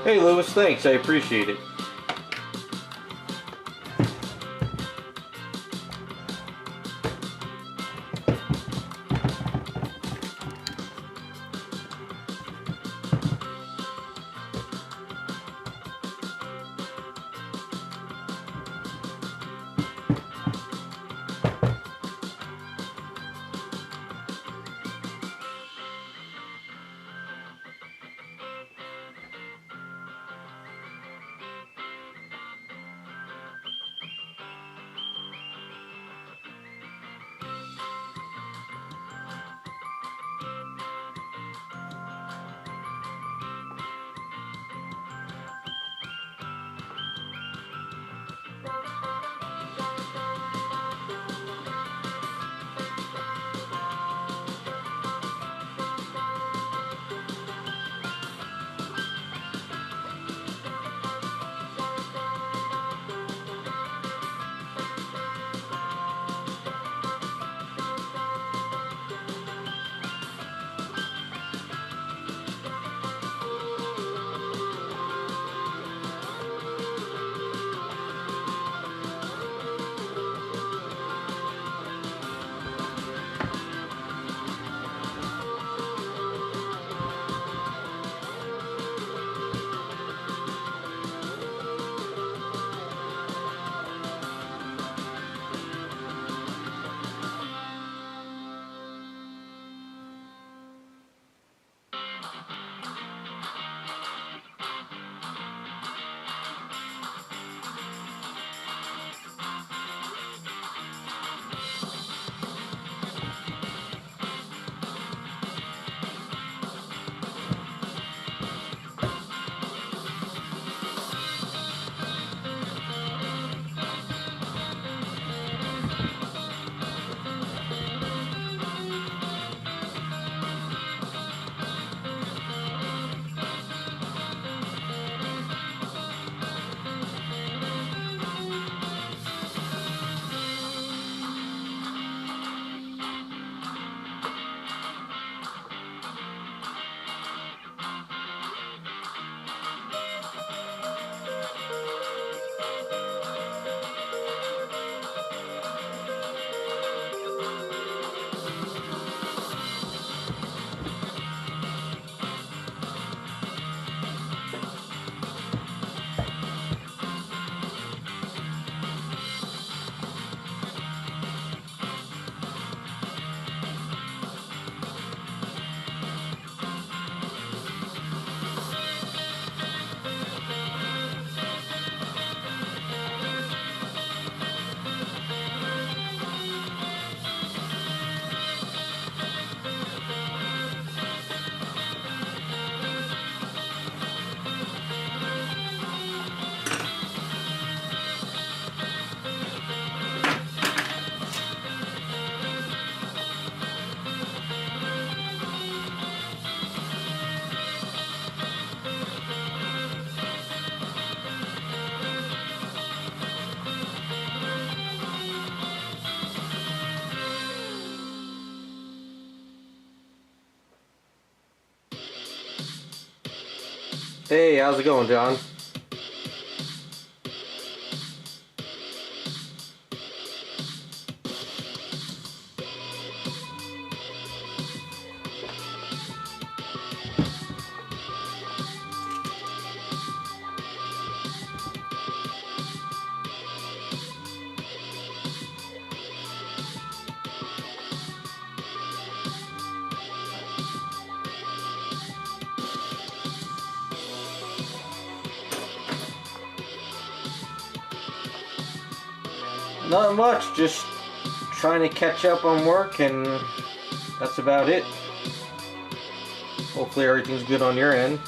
Hey Lewis, thanks, I appreciate it. Hey, how's it going, John? Not much, just trying to catch up on work, and that's about it. Hopefully everything's good on your end.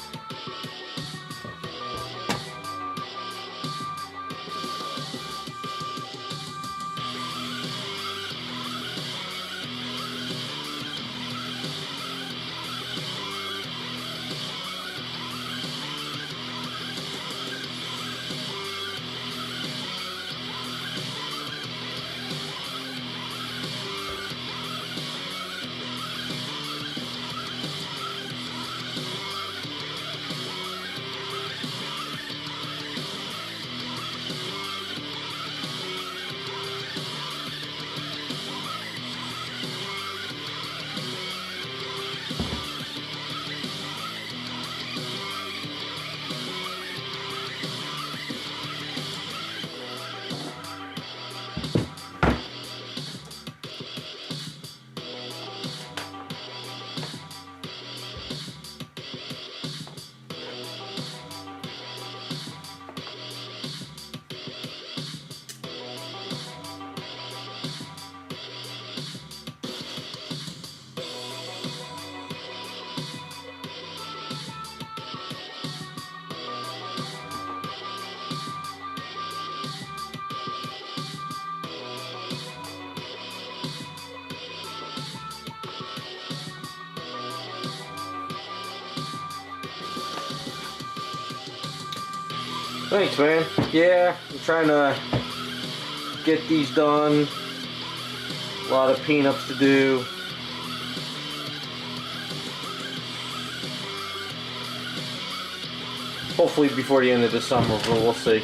Thanks, man. Yeah, I'm trying to get these done. A lot of peanuts to do. Hopefully before the end of the summer, but we'll see.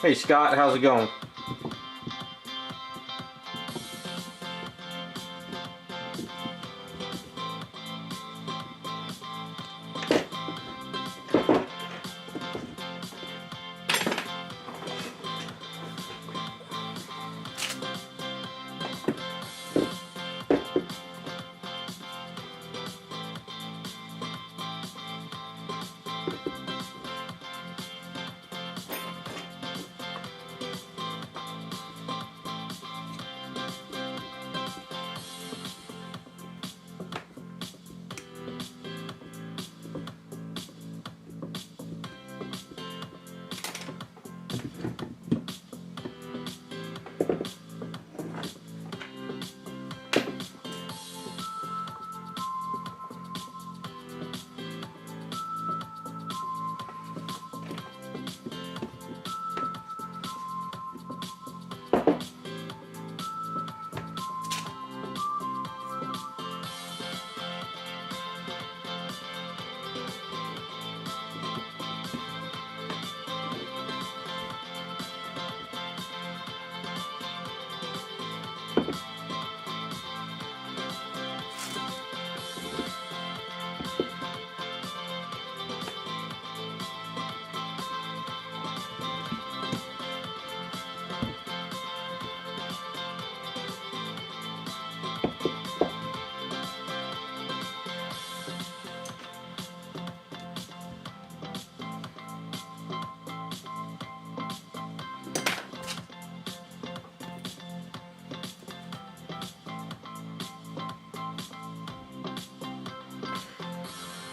Hey Scott, how's it going?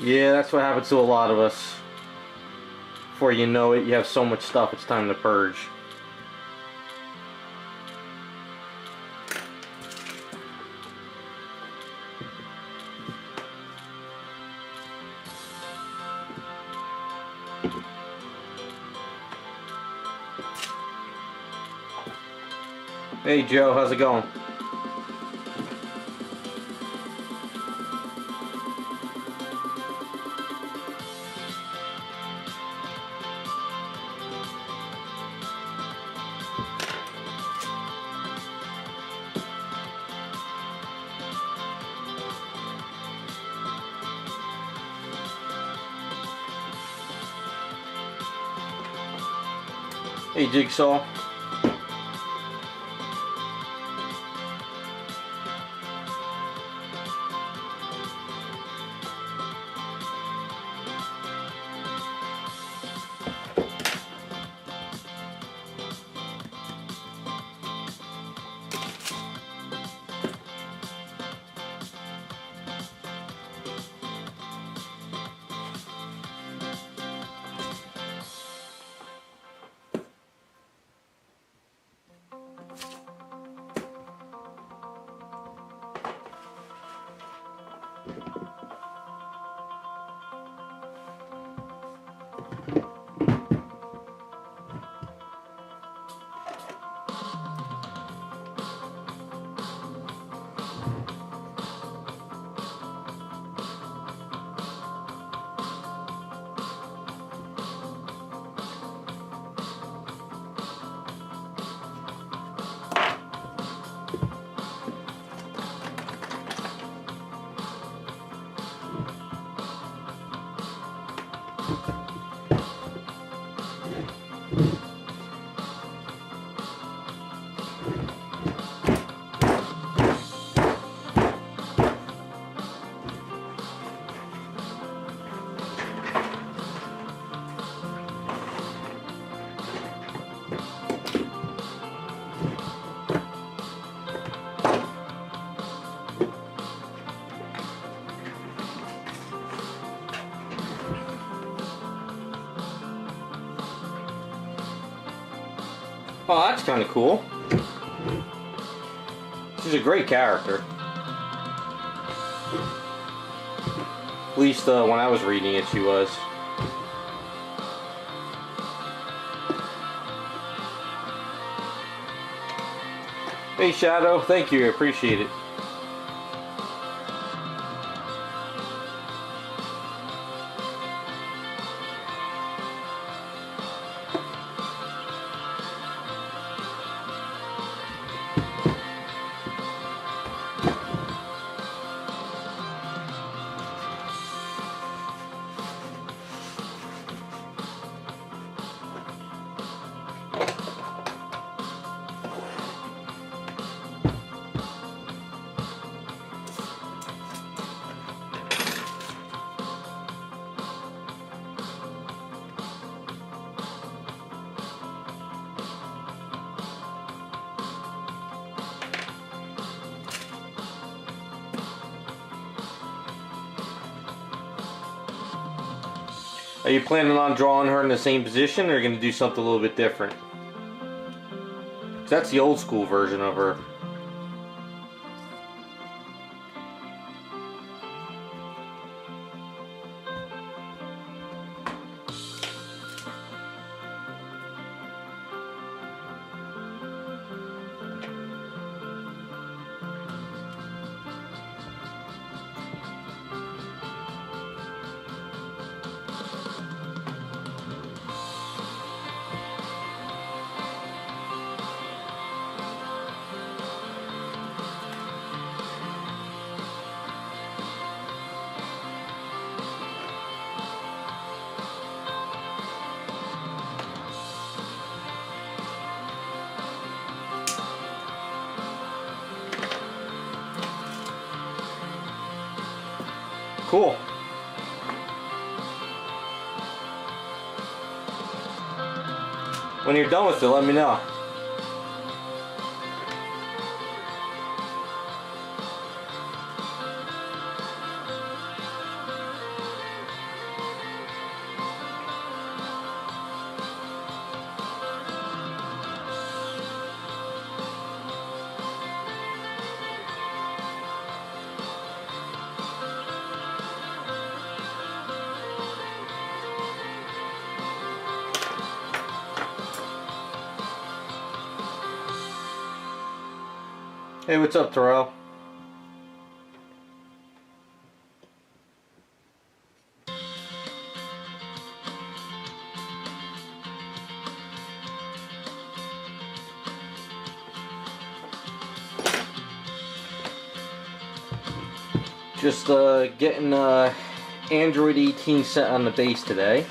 Yeah, that's what happens to a lot of us. Before you know it, you have so much stuff, it's time to purge. Hey Joe, how's it going? Hey Jigsaw. Oh, that's kind of cool. She's a great character. At least when I was reading it, she was. Hey Shadow, thank you, I appreciate it. Are you planning on drawing her in the same position, or are you going to do something a little bit different? 'Cause that's the old school version of her. Cool. When you're done with it, let me know. Hey, what's up, Terrell? Just getting Android 18 set on the base today.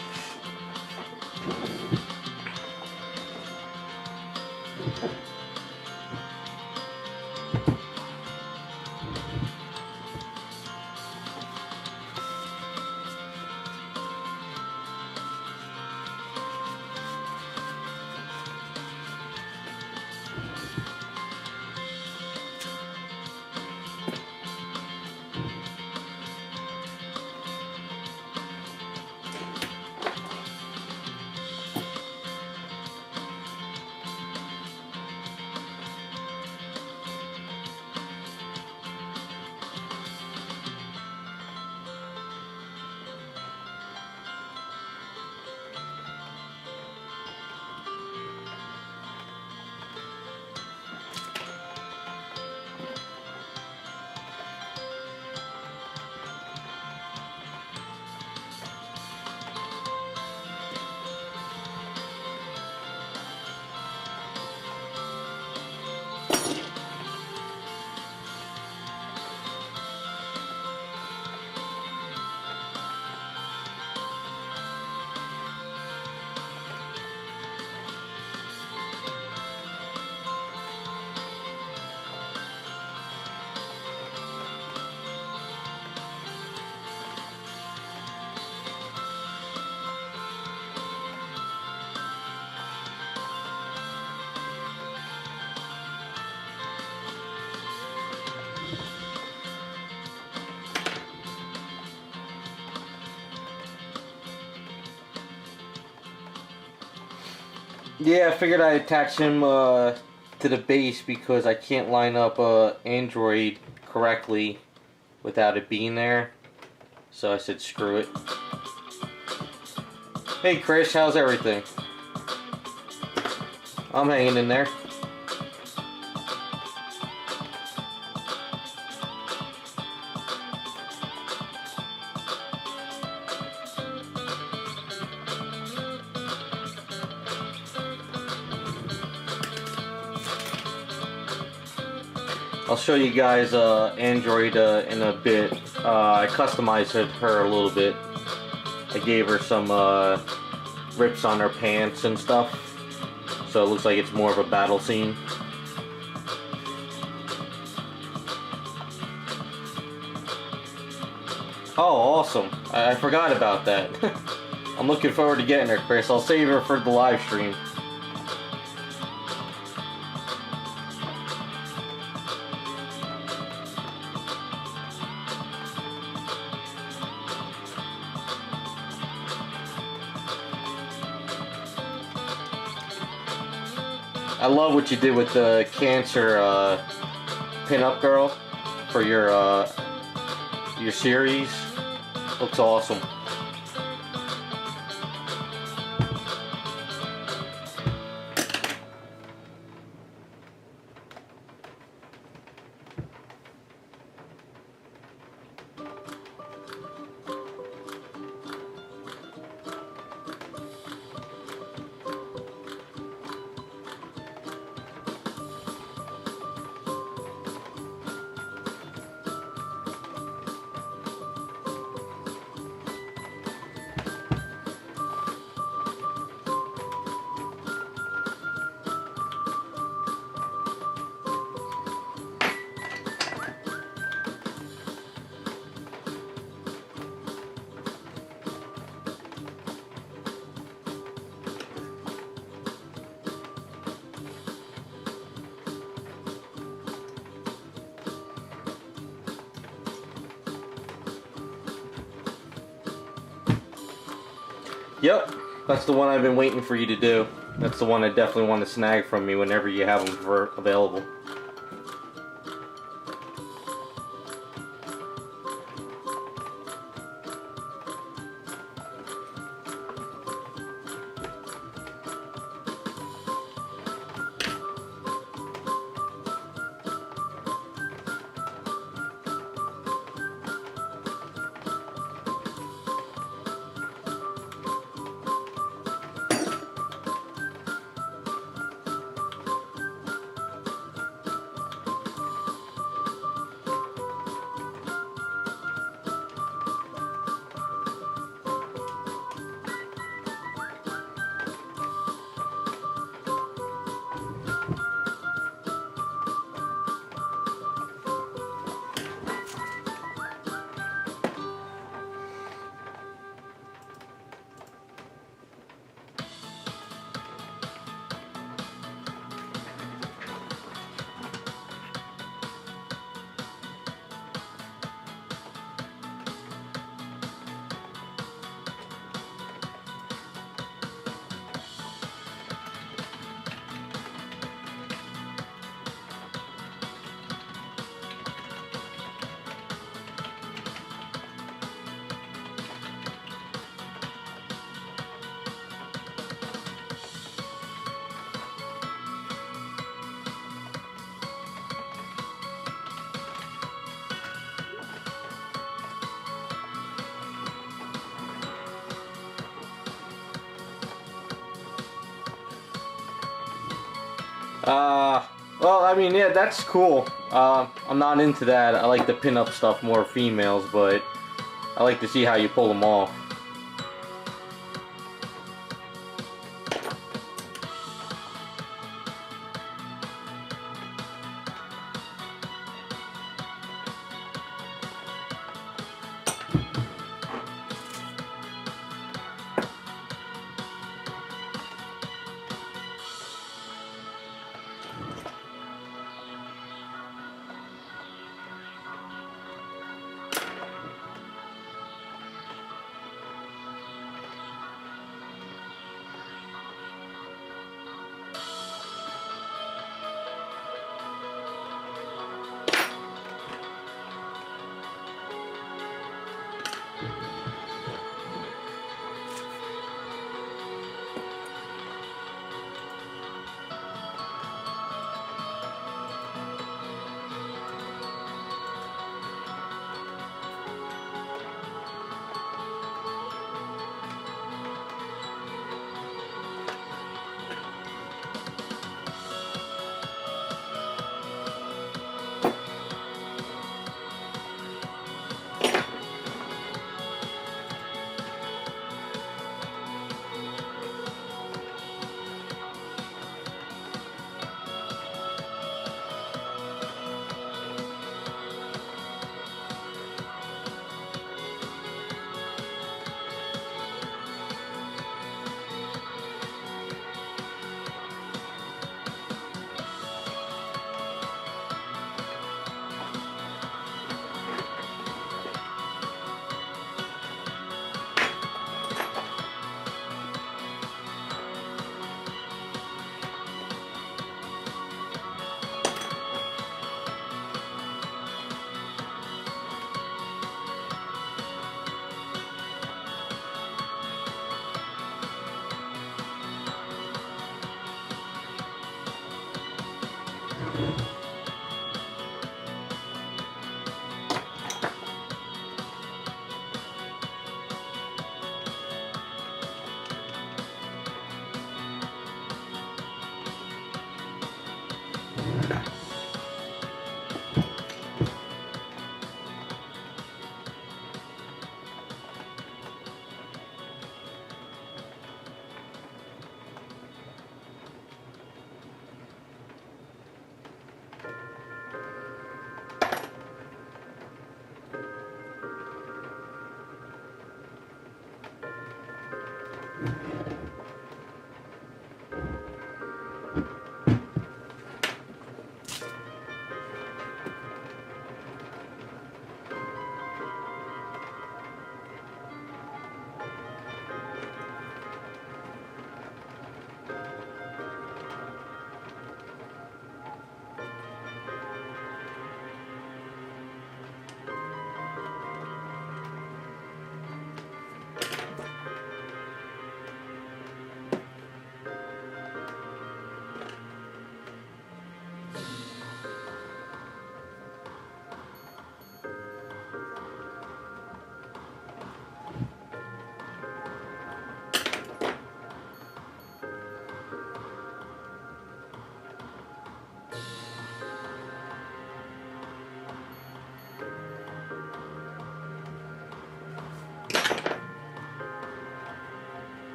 Yeah, I figured I'd attach him to the base because I can't line up Android correctly without it being there. So I said screw it. Hey Chris, how's everything? I'm hanging in there. I'll show you guys Android in a bit. I customized her a little bit. I gave her some rips on her pants and stuff, so it looks like it's more of a battle scene. Oh, awesome. I forgot about that. I'm looking forward to getting her, Chris. I'll save her for the live stream. I love what you did with the cancer pin-up girl for your series. Looks awesome. Yep, that's the one I've been waiting for you to do. That's the one I definitely want to snag from me whenever you have them available. Well, I mean, yeah, that's cool. I'm not into that. I like the pin-up stuff more females, but I like to see how you pull them off.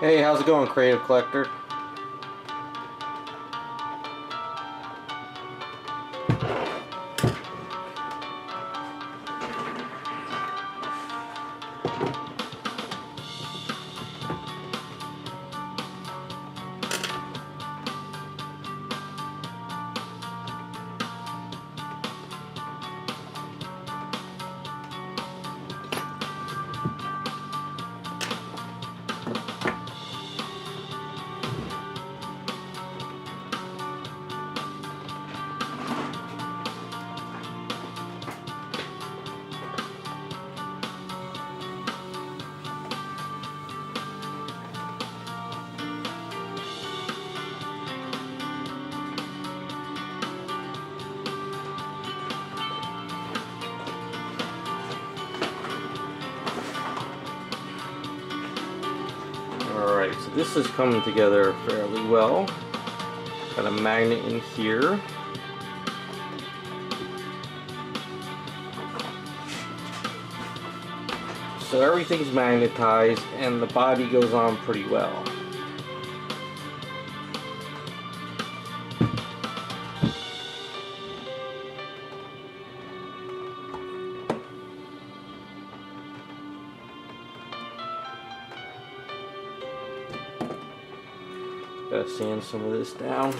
Hey, how's it going, Creative Collector? Alright, so this is coming together fairly well. Got a magnet in here. So everything's magnetized and the body goes on pretty well. Gotta sand some of this down.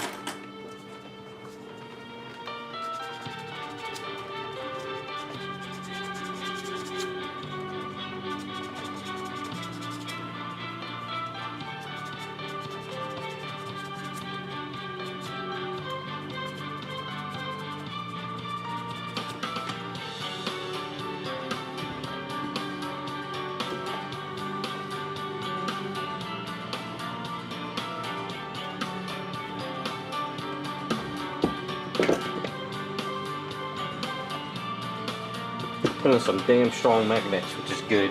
put in some damn strong magnets, which is good.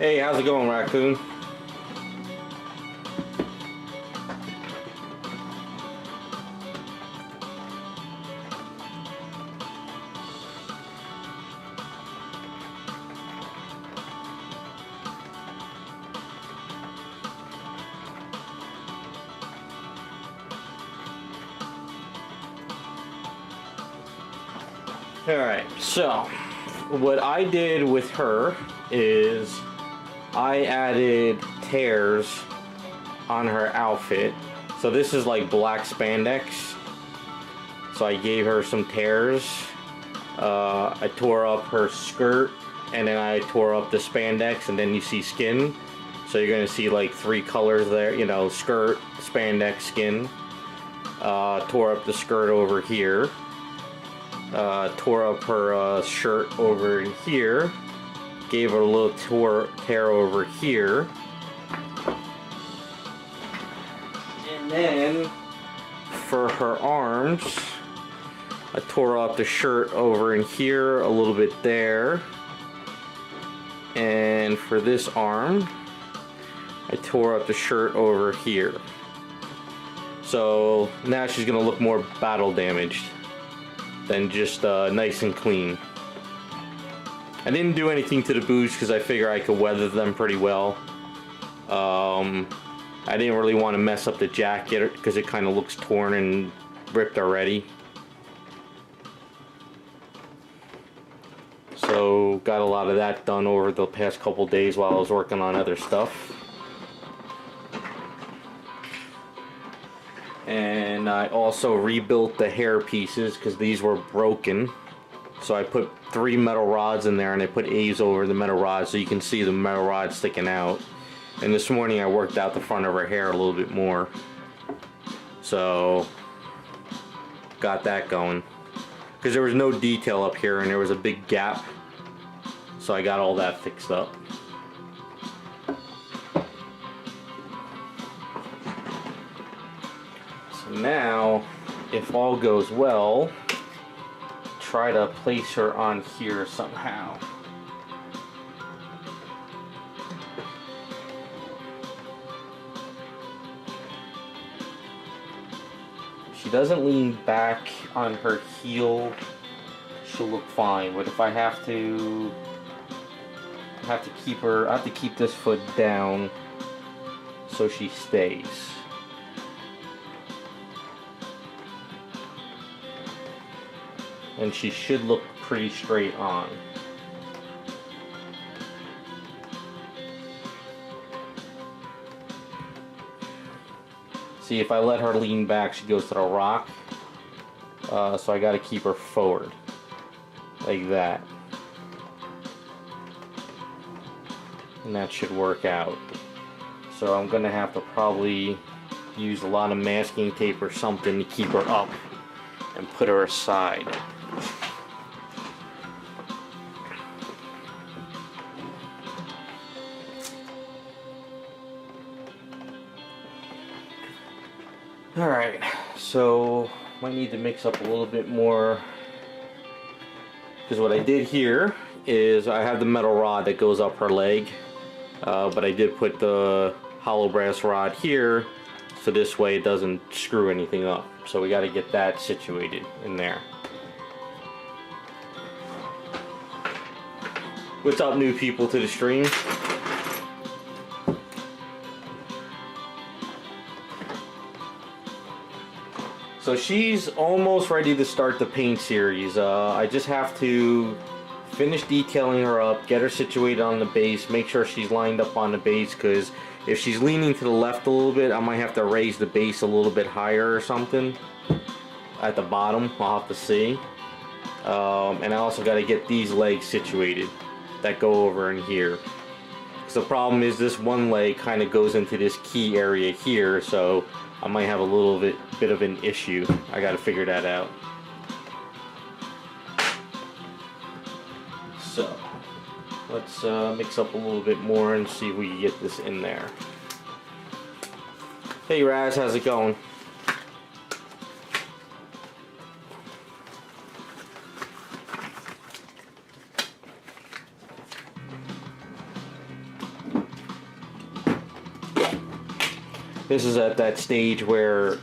Hey, how's it going, Raccoon? Alright, so what I did with her is I added tears on her outfit. So this is like black spandex. So I gave her some tears. I tore up her skirt and then I tore up the spandex, and then you see skin. So you're gonna see like 3 colors there, you know, skirt, spandex, skin. Tore up the skirt over here. Tore up her shirt over here. Gave her a little tear over here. And then for her arms, I tore up the shirt over in here, a little bit there. And for this arm, I tore up the shirt over here. So now she's gonna look more battle damaged than just nice and clean. I didn't do anything to the boots because I figure I could weather them pretty well. I didn't really want to mess up the jacket because it kind of looks torn and ripped already. So got a lot of that done over the past couple days while I was working on other stuff. And I also rebuilt the hair pieces because these were broken. So I put 3 metal rods in there and I put A's over the metal rods so you can see the metal rods sticking out. And this morning I worked out the front of her hair a little bit more. So got that going. Because there was no detail up here and there was a big gap. So I got all that fixed up. So now, if all goes well, try to place her on here somehow. If she doesn't lean back on her heel, she'll look fine. But if I have to keep her, I have to keep this foot down so she stays. And she should look pretty straight on. See, if I let her lean back, she goes to the rock. So I gotta keep her forward. Like that. And that should work out. So I'm gonna have to probably use a lot of masking tape or something to keep her up and put her aside. Alright, so might need to mix up a little bit more, because what I did here is I have the metal rod that goes up her leg, but I did put the hollow brass rod here so this way it doesn't screw anything up. So we got to get that situated in there. What's up, new people to the stream? So she's almost ready to start the paint series. I just have to finish detailing her up, get her situated on the base, make sure she's lined up on the base, because if she's leaning to the left a little bit, I might have to raise the base a little bit higher or something at the bottom. I'll have to see. And I also got to get these legs situated that go over in here. So the problem is this one leg kind of goes into this key area here, so I might have a little bit of an issue. I got to figure that out. So let's mix up a little bit more and see if we can get this in there. Hey Raz, how's it going? This is at that stage where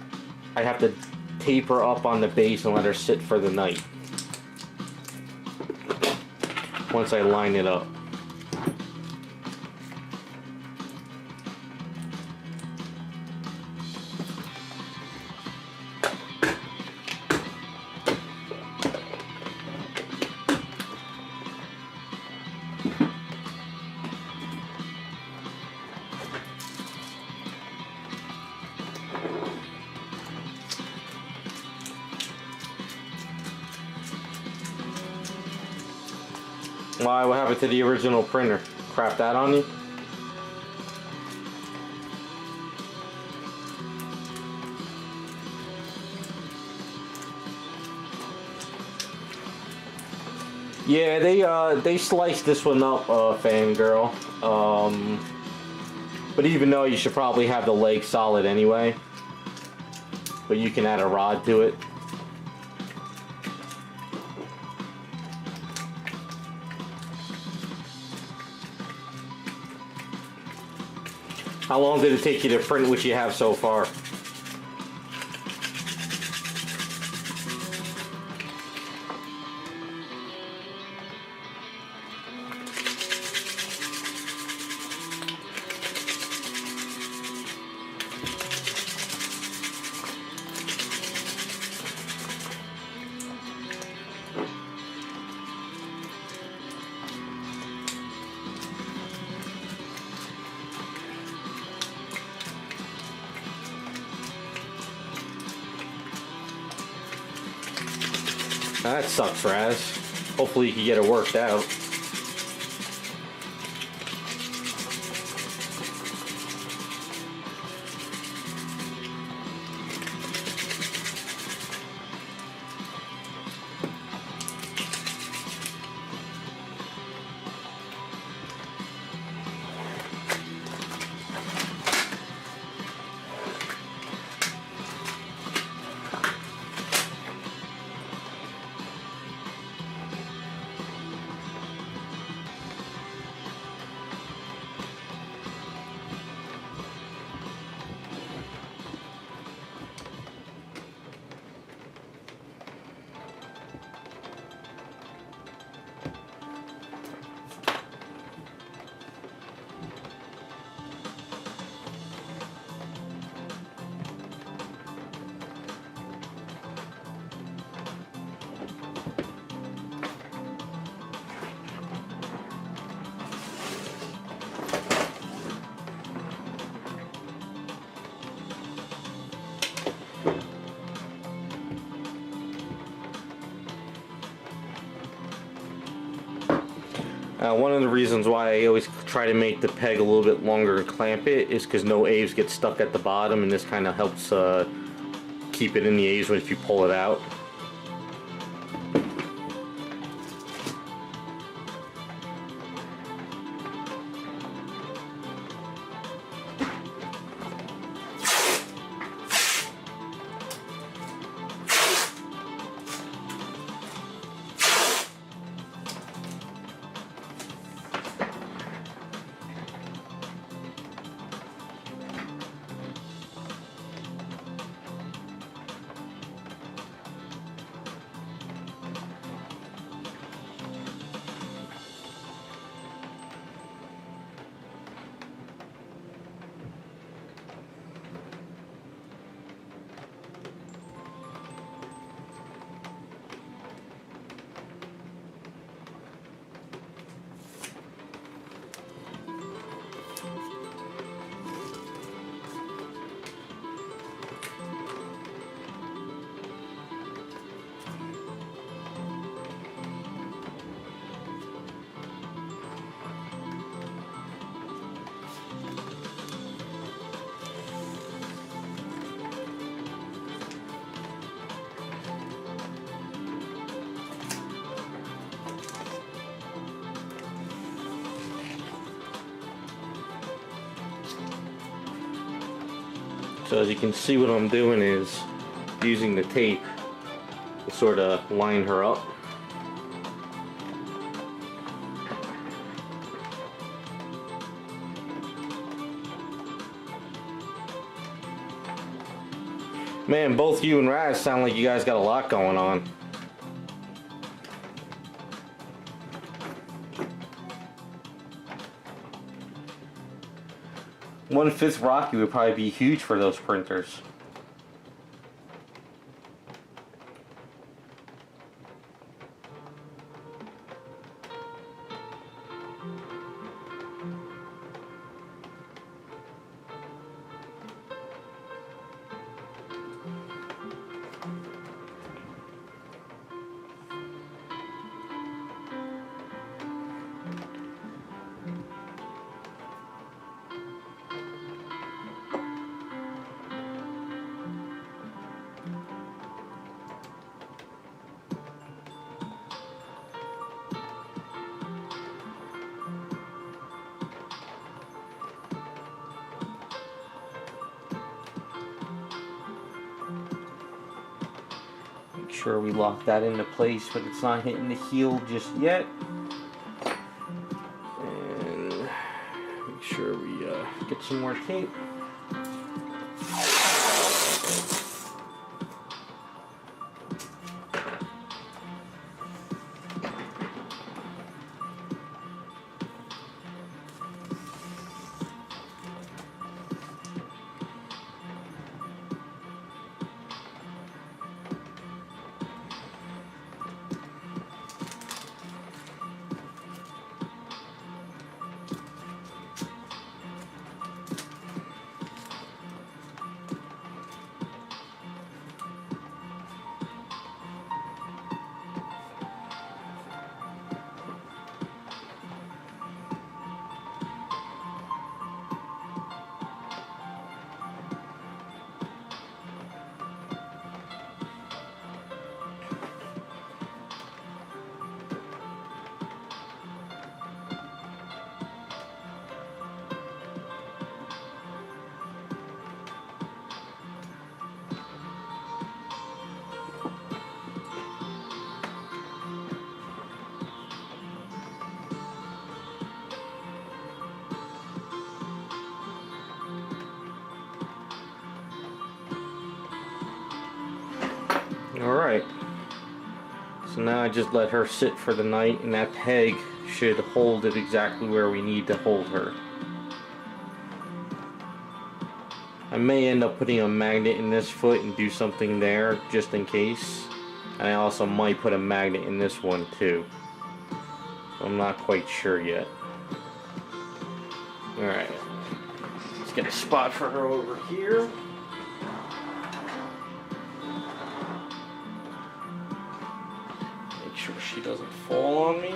I have to tape her up on the base and let her sit for the night. Once I line it up. Why? What happened to the original printer? Crap that on you? Yeah, they sliced this one up, fangirl. But even though you should probably have the leg solid anyway, but you can add a rod to it. How long did it take you to print what you have so far? That sucks, Raz. Hopefully you can get it worked out. One of the reasons why I always try to make the peg a little bit longer and clamp it is because no A's get stuck at the bottom, and this kind of helps keep it in the A's if you pull it out. So as you can see, what I'm doing is using the tape to sort of line her up. Man, both you and Raz sound like you guys got a lot going on. One-fifth Rocky would probably be huge for those printers. Make sure we lock that into place, but it's not hitting the heel just yet. And make sure we get some more tape. Alright, so now I just let her sit for the night, and that peg should hold it exactly where we need to hold her. I may end up putting a magnet in this foot and do something there just in case. And I also might put a magnet in this one too. I'm not quite sure yet. Alright, let's get a spot for her over here. Make sure she doesn't fall on me.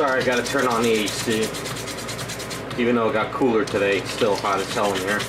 Sorry, I gotta turn on the AC. Even though it got cooler today, it's still hot as hell in here.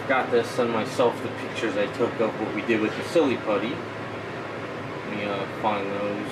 Got to send myself the pictures I took of what we did with the silly putty. Let me find those.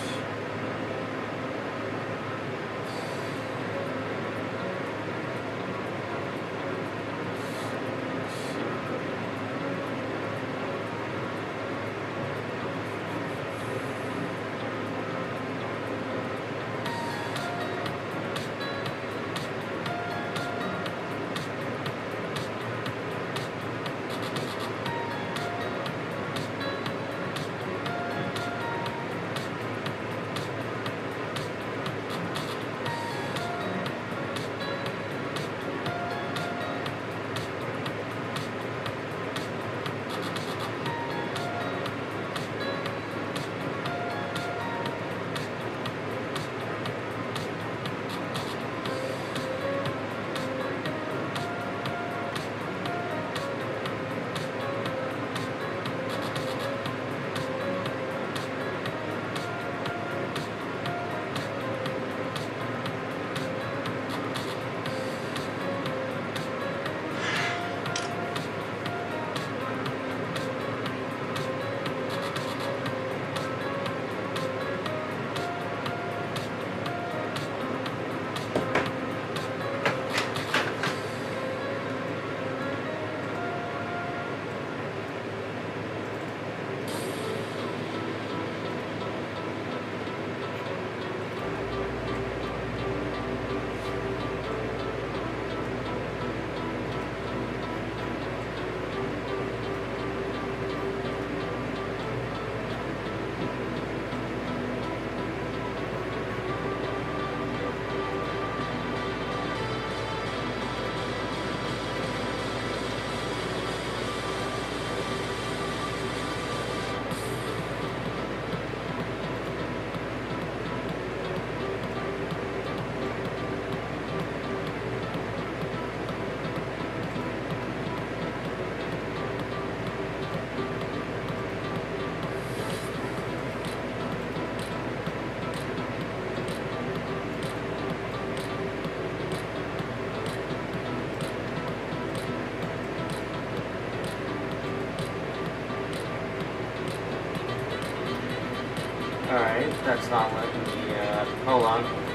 Alright, that's not letting me, hold on.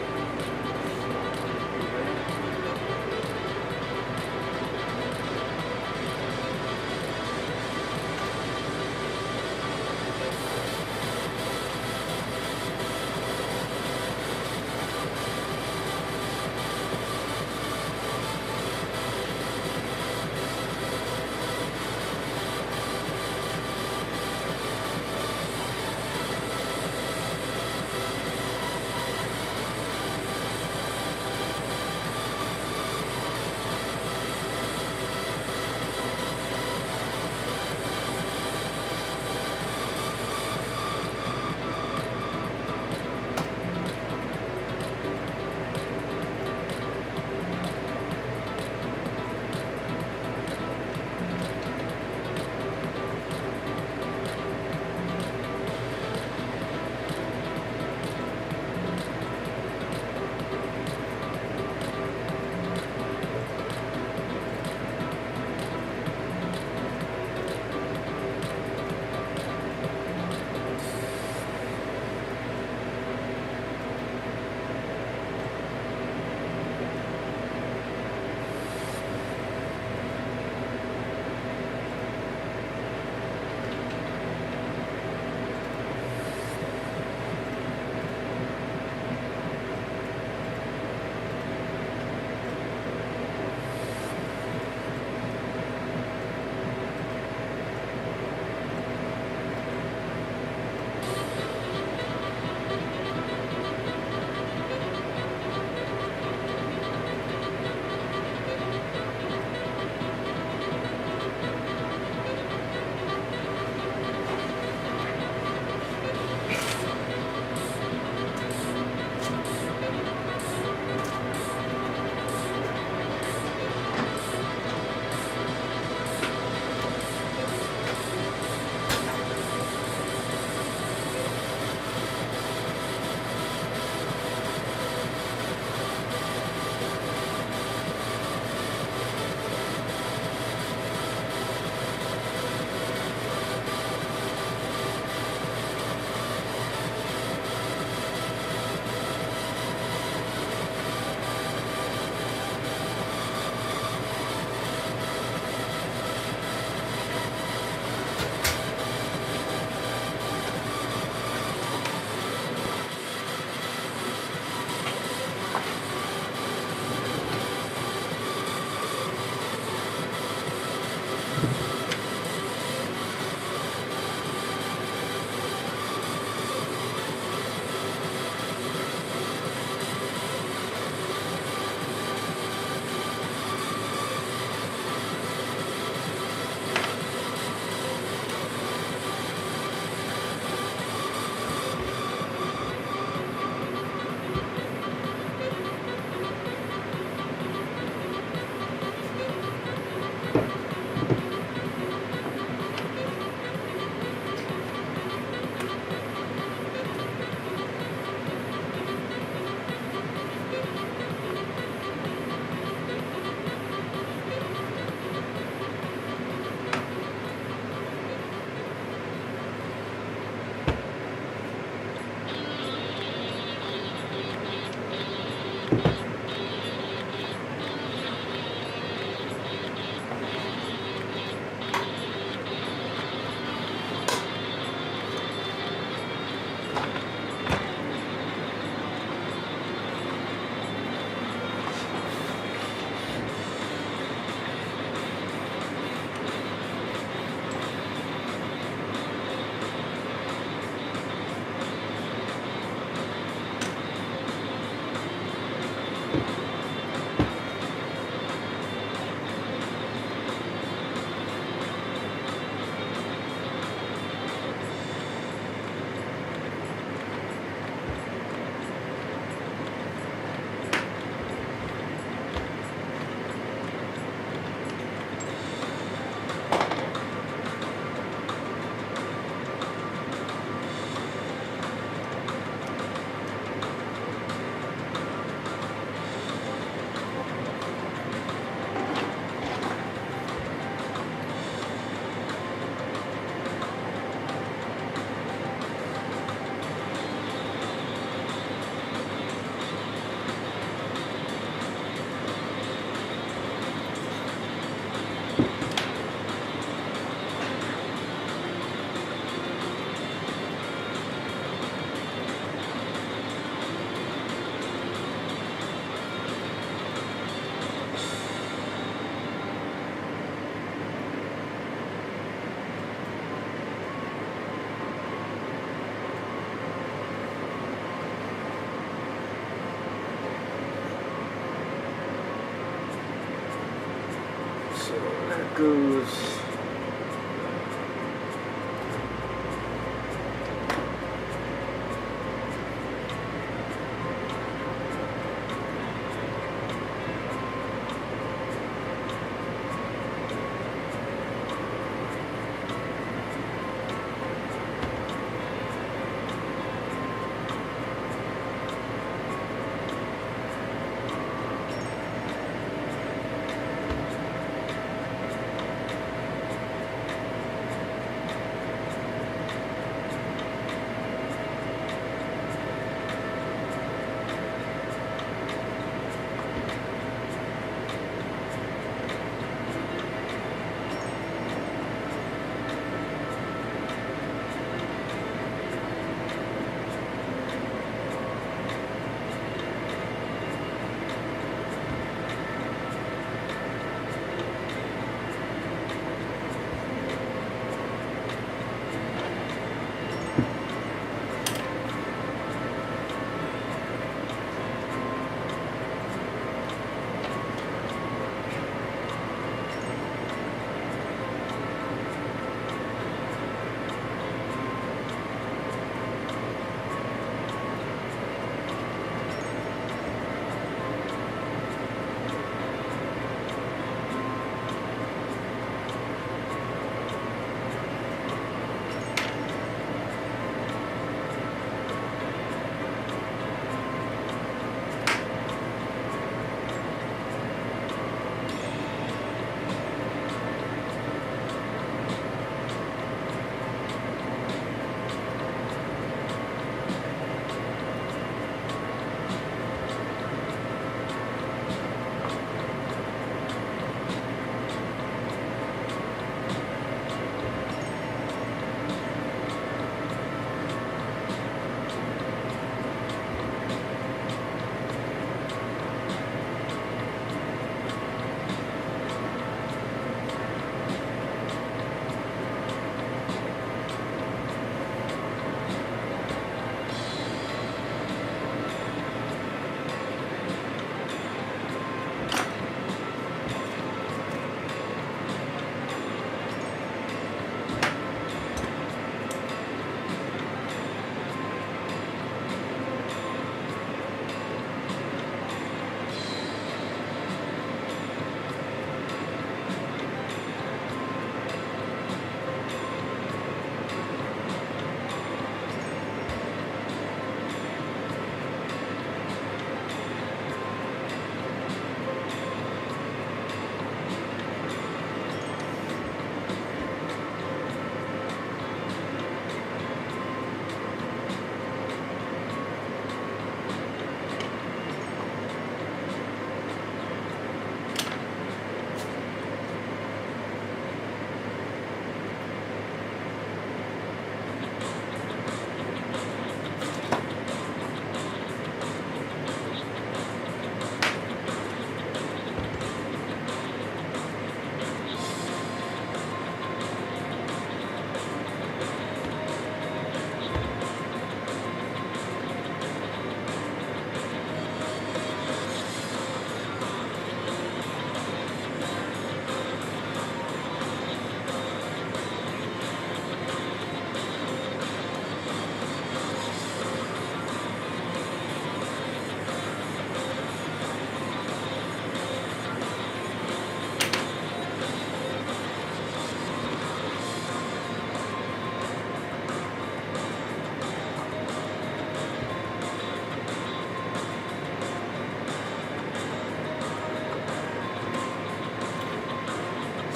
goes.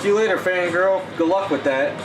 See you later, fangirl. Good luck with that.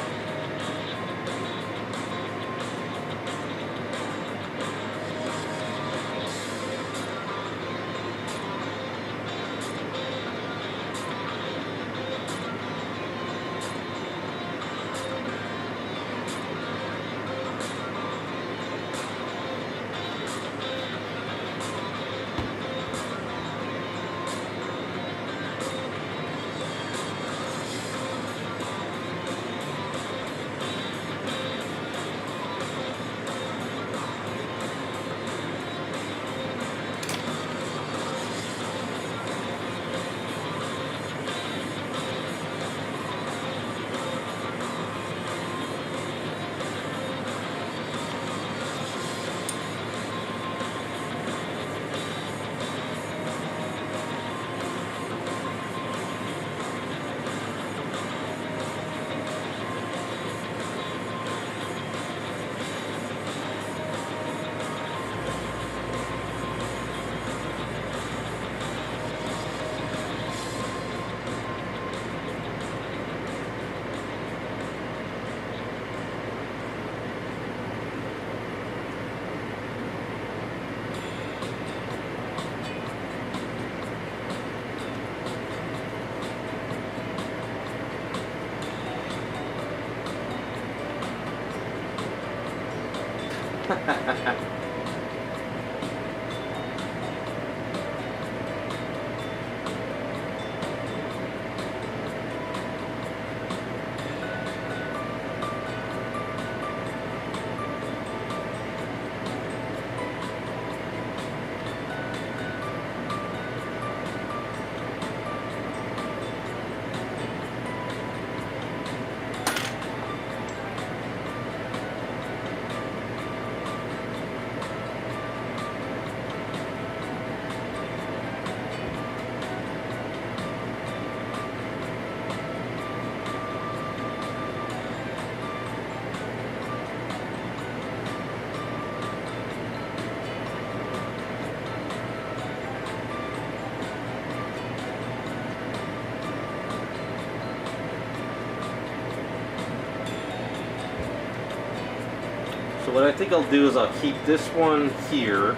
So what I think I'll do is I'll keep this one here,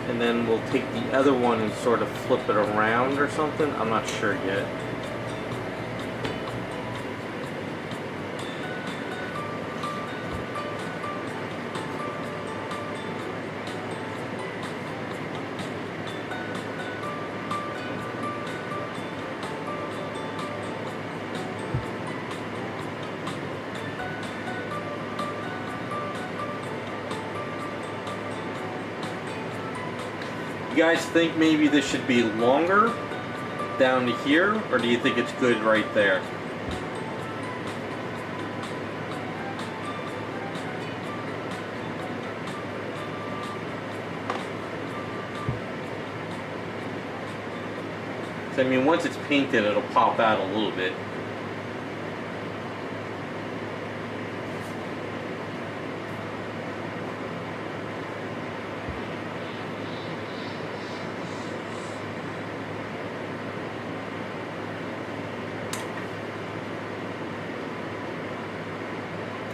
and then we'll take the other one and sort of flip it around or something. I'm not sure yet. You guys think maybe this should be longer down to here, or do you think it's good right there? So, I mean, once it's painted, it'll pop out a little bit.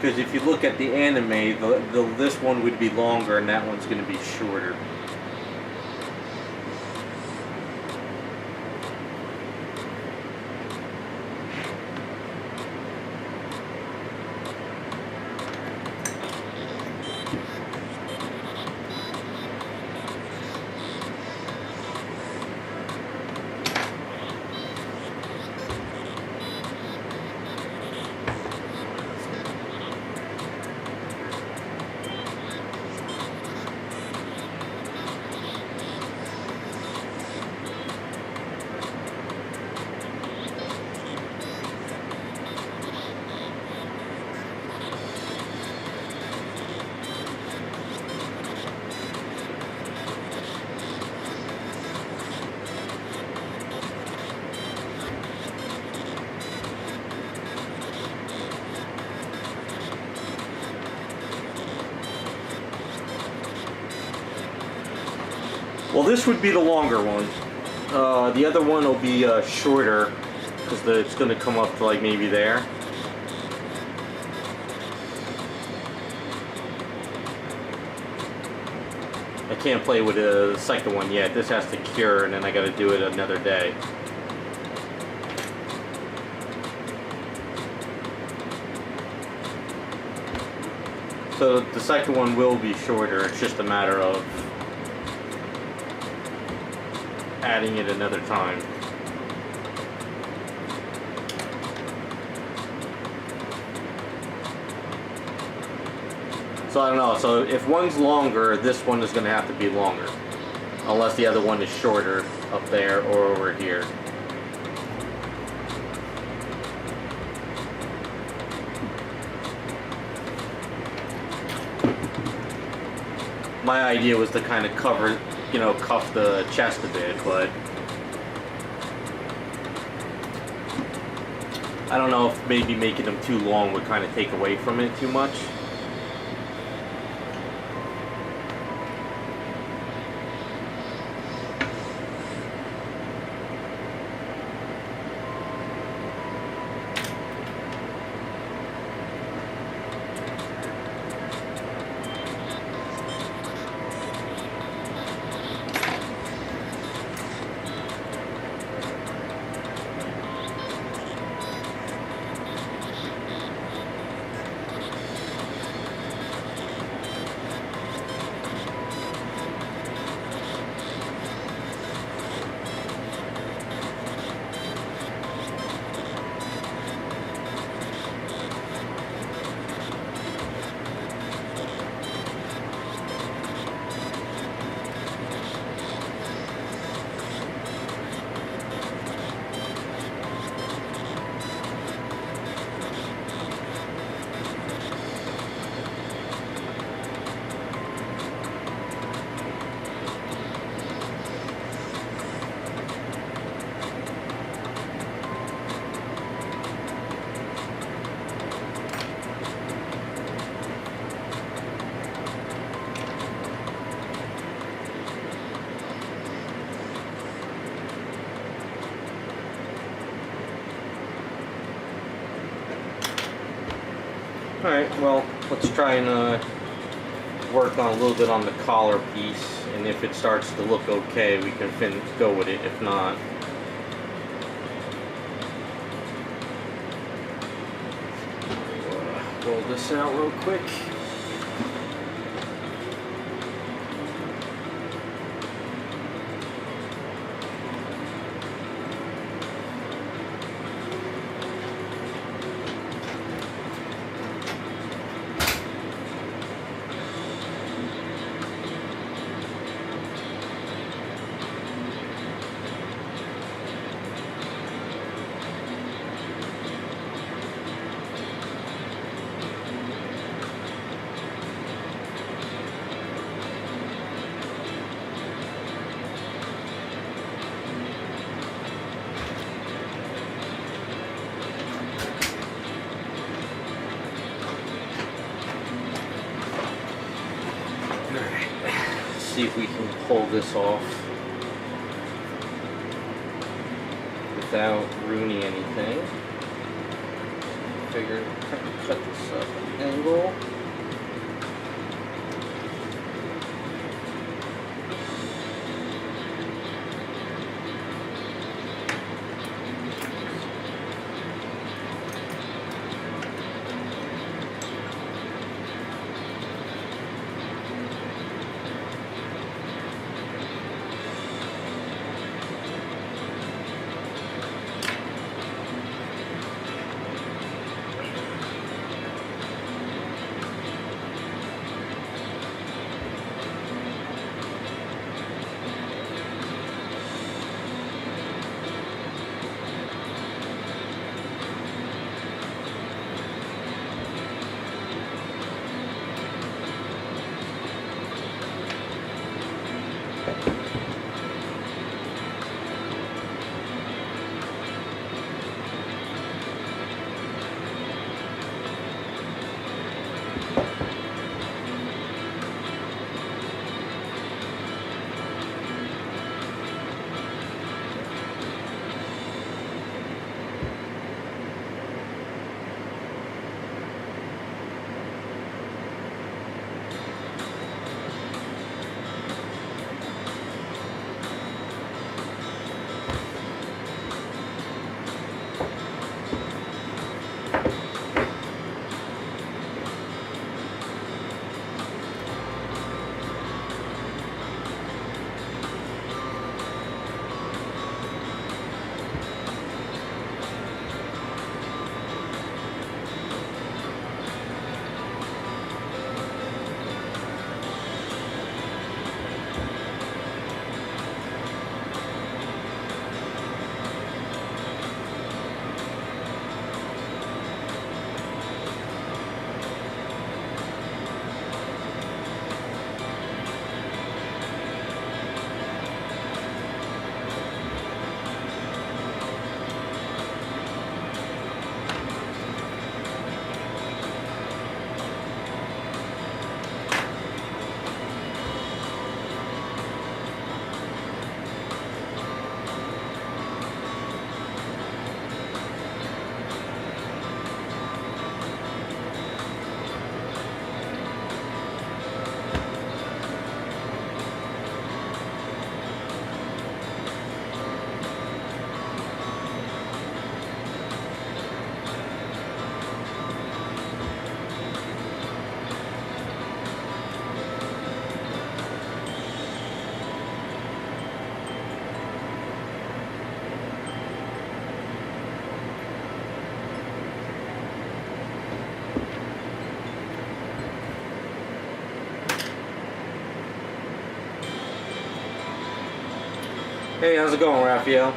Because if you look at the anime, this one would be longer and that one's going to be shorter. Well, this would be the longer one. The other one will be shorter, because it's going to come up to like maybe there. I can't play with the second one yet. This has to cure, and then I got to do it another day. So the second one will be shorter. It's just a matter of adding it another time. So I don't know, so if one's longer, this one is going to have to be longer. Unless the other one is shorter up there or over here. My idea was to kind of cover, you know, cuff the chest a bit, but I don't know if maybe making them too long would kind of take away from it too much. Alright, well, let's try and work on a little bit on the collar piece, and if it starts to look okay, we can go with it. If not, roll this out real quick. See if we can pull this off without ruining anything. Figure cut this up at an angle. Hey, how's it going, Raphael?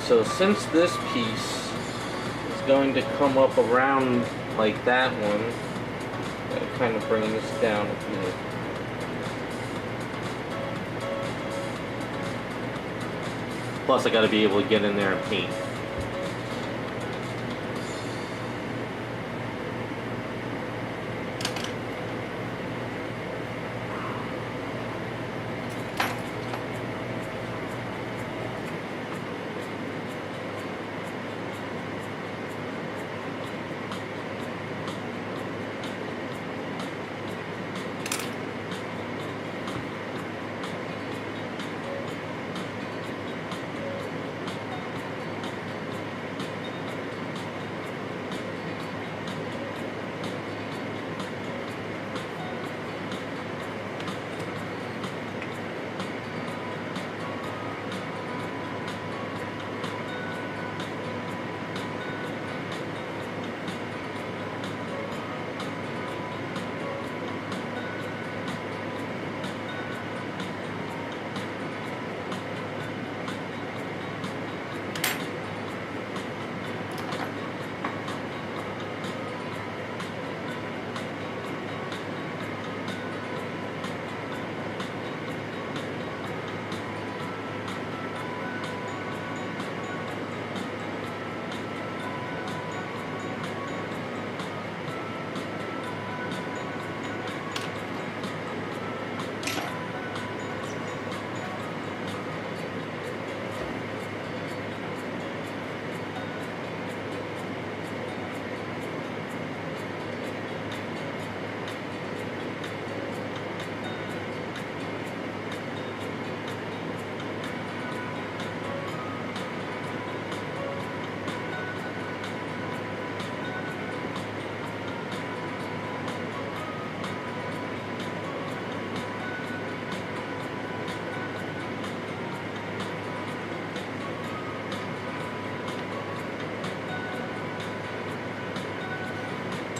So since this piece is going to come up around like that one, gotta kind of bring this down a bit. Plus I gotta be able to get in there and paint.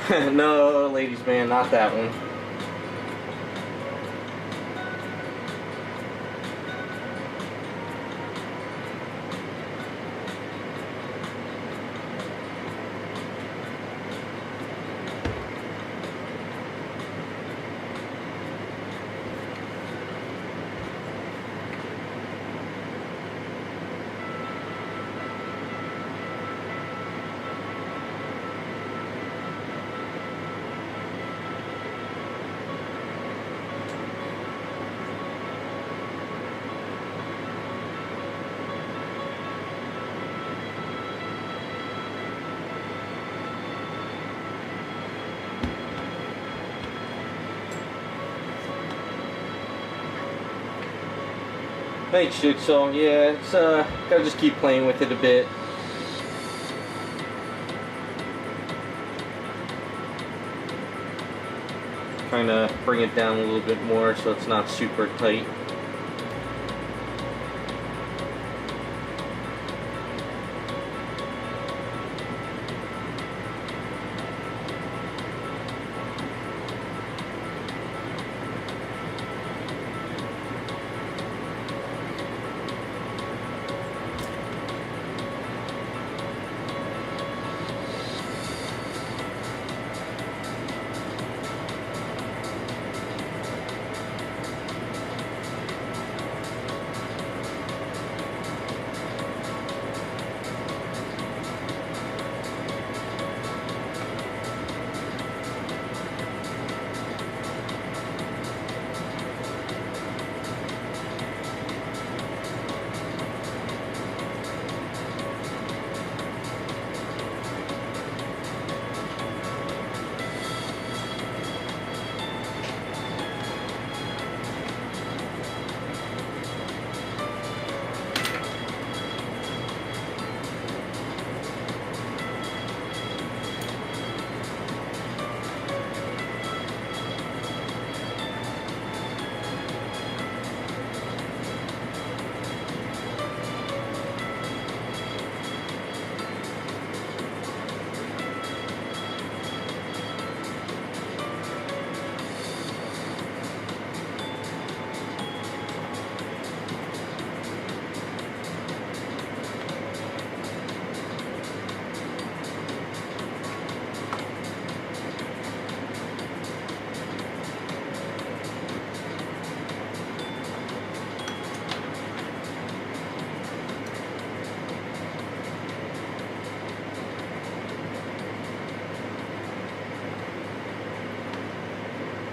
No, ladies man, not that one. Hey, shoot, so yeah, it's gotta just keep playing with it a bit. Trying to bring it down a little bit more so it's not super tight.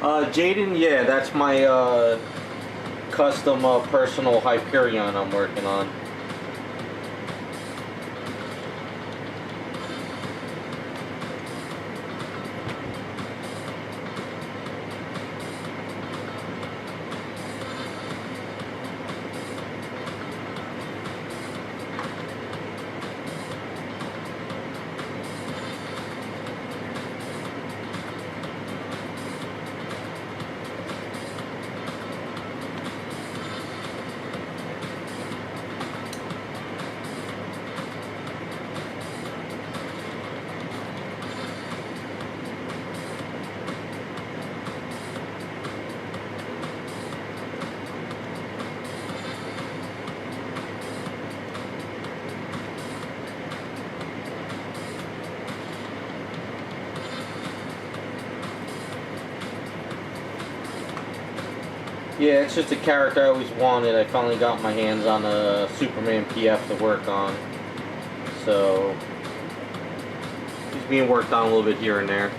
Jaden, yeah, that's my custom personal Hyperion I'm working on. Yeah, it's just a character I always wanted. I finally got my hands on a Superman PF to work on. So, he's being worked on a little bit here and there.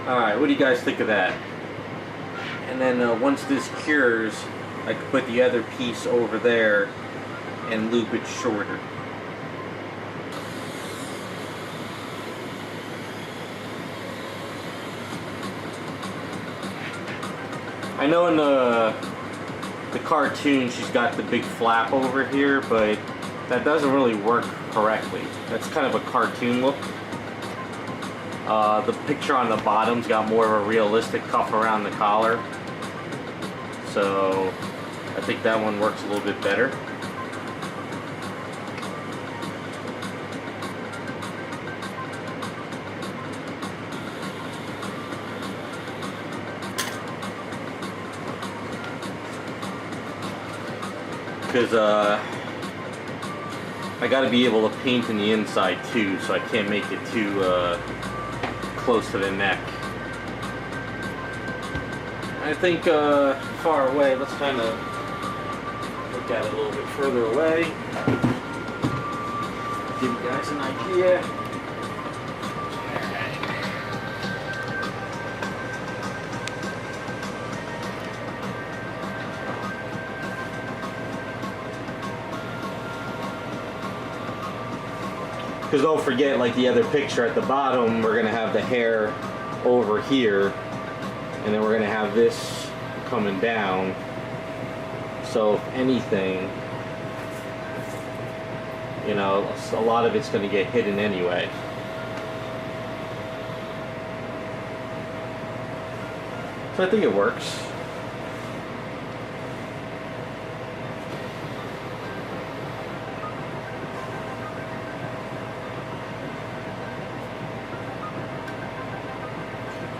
Alright, what do you guys think of that? And then once this cures, I can put the other piece over there and loop it shorter. I know in the cartoon she's got the big flap over here, but that doesn't really work correctly. That's kind of a cartoon look. The picture on the bottom's got more of a realistic cuff around the collar. So I think that one works a little bit better. Because I gotta be able to paint in the inside too, so I can't make it too close to the neck. I think far away, let's kind of look at it a little bit further away. Give you guys an idea. Because don't forget, like the other picture at the bottom, we're going to have the hair over here, and then we're going to have this coming down. So if anything, you know, a lot of it's going to get hidden anyway. So I think it works.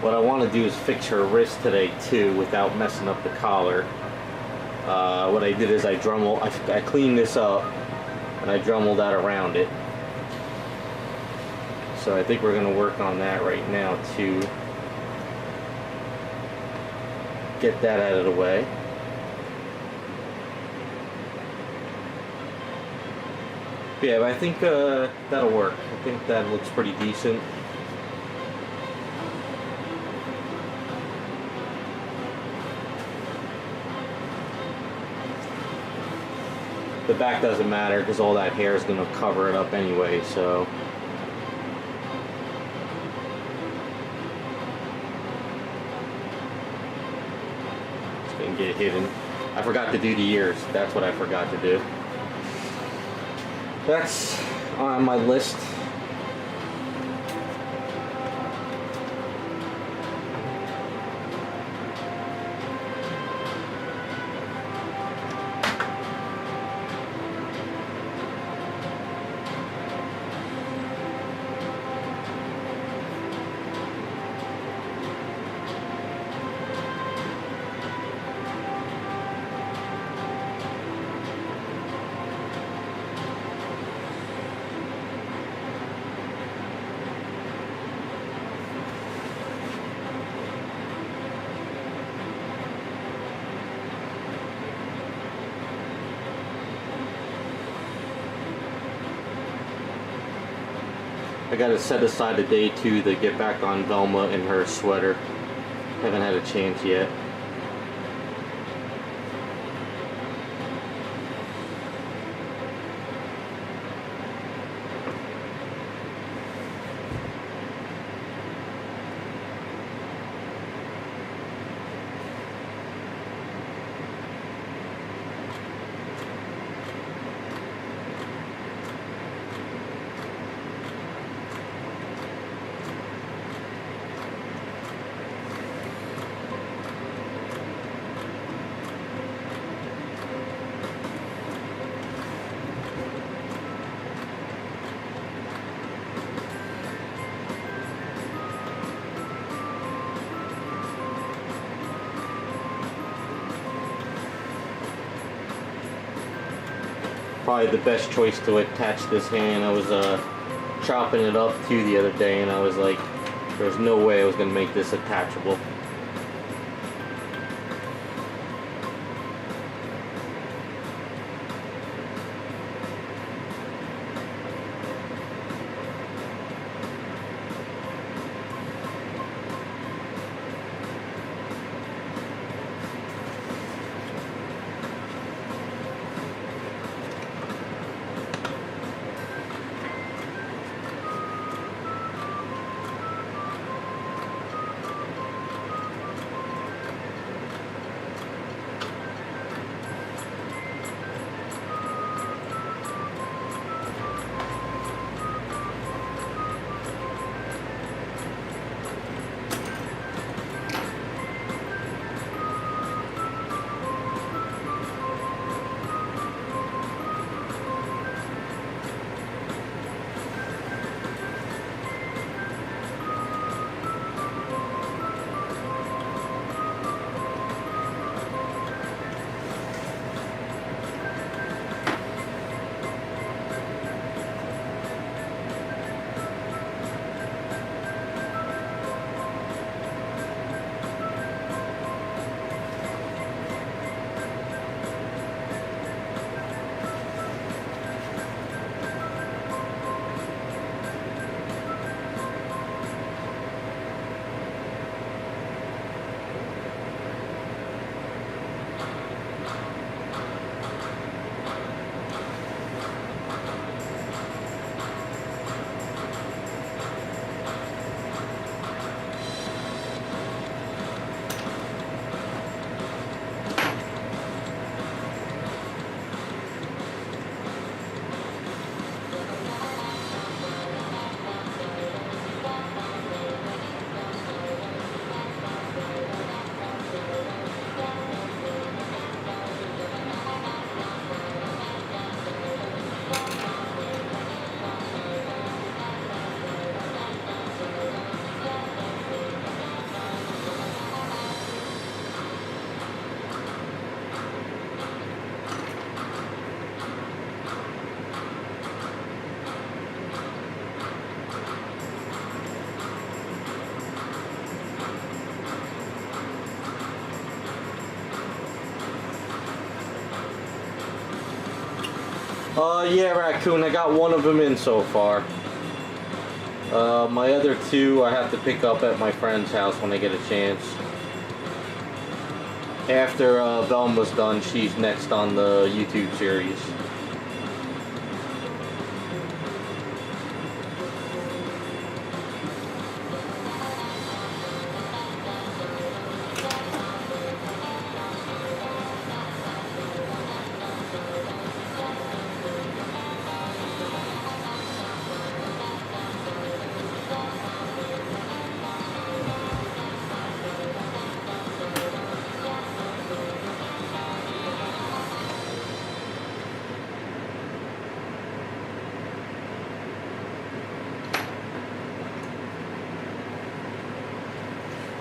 What I want to do is fix her wrist today too without messing up the collar. What I did is I cleaned this up and I dremelled that around it. So I think we're going to work on that right now to get that out of the way. But yeah, but I think that'll work. I think that looks pretty decent. The back doesn't matter because all that hair is going to cover it up anyway, so. It's going to get hidden. I forgot to do the ears. That's what I forgot to do. That's on my list. I gotta set aside a day too to get back on Velma in her sweater. Haven't had a chance yet. Probably the best choice to attach this hand. I was chopping it up too the other day and I was like, there's no way I was going to make this attachable. Yeah, Raccoon, I got one of them in so far. My other two I have to pick up at my friend's house when I get a chance. After Velma's done, she's next on the YouTube series.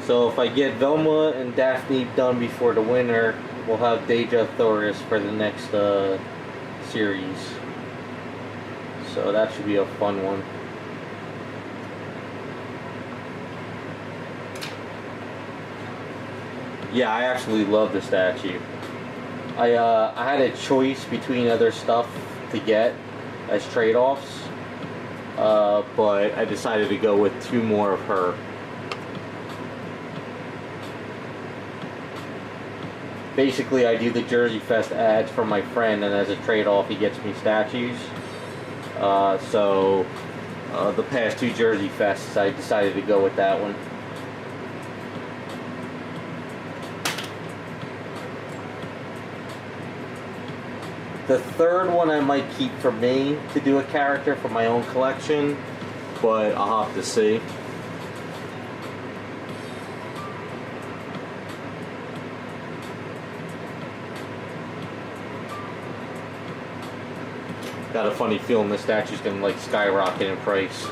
So if I get Velma and Daphne done before the winter, we'll have Deja Thoris for the next series. So that should be a fun one. Yeah, I actually love the statue. I had a choice between other stuff to get as trade-offs, but I decided to go with two more of her. Basically, I do the Jersey Fest ads for my friend, and as a trade-off, he gets me statues. So the past two Jersey Fests, I decided to go with that one. The third one I might keep for me to do a character for my own collection, but I'll have to see. Got a funny feeling the statue's gonna like skyrocket in price.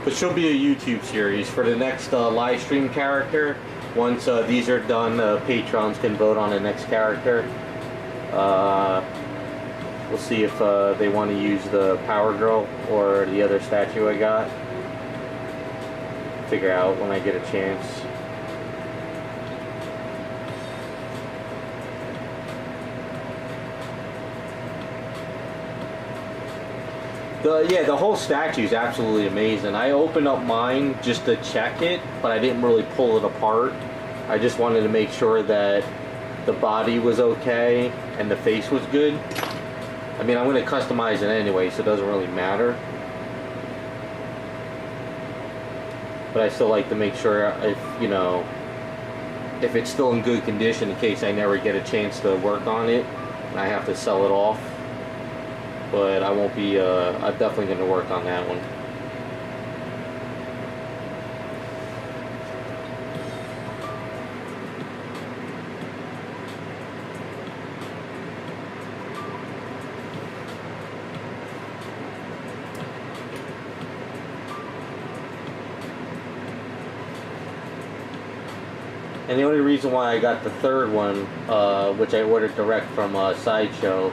But she'll be a YouTube series for the next live stream character. Once these are done, patrons can vote on the next character. We'll see if they want to use the Power Girl or the other statue I got. Figure out when I get a chance. The whole statue is absolutely amazing. I opened up mine just to check it, but I didn't really pull it apart. I just wanted to make sure that the body was okay and the face was good. I mean, I'm going to customize it anyway, so it doesn't really matter. But I still like to make sure if, you know, if it's still in good condition in case I never get a chance to work on it and I have to sell it off. But I won't be, I'm definitely going to work on that one. And the only reason why I got the third one, which I ordered direct from Sideshow,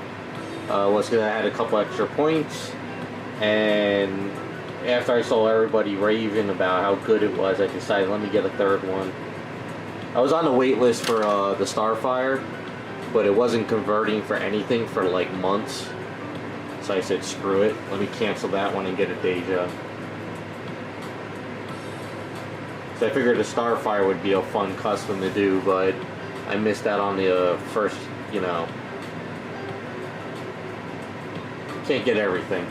was because I had a couple extra points, and after I saw everybody raving about how good it was, I decided let me get a third one. I was on the wait list for the Starfire, but it wasn't converting for anything for like months, so I said screw it, let me cancel that one and get a Deja. So I figured the Starfire would be a fun custom to do, but I missed out on the first, you know, can't get everything.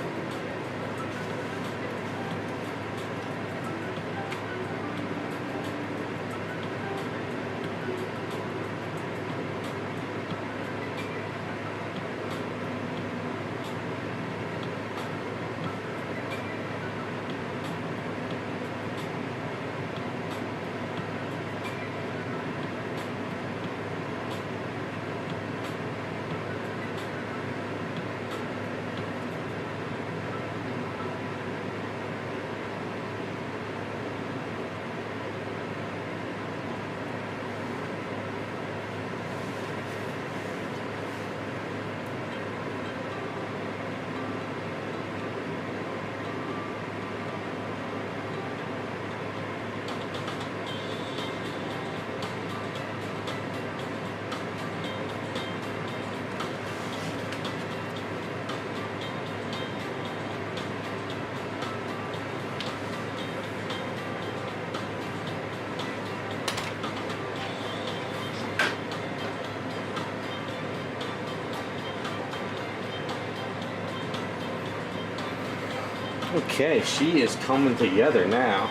Okay, she is coming together now.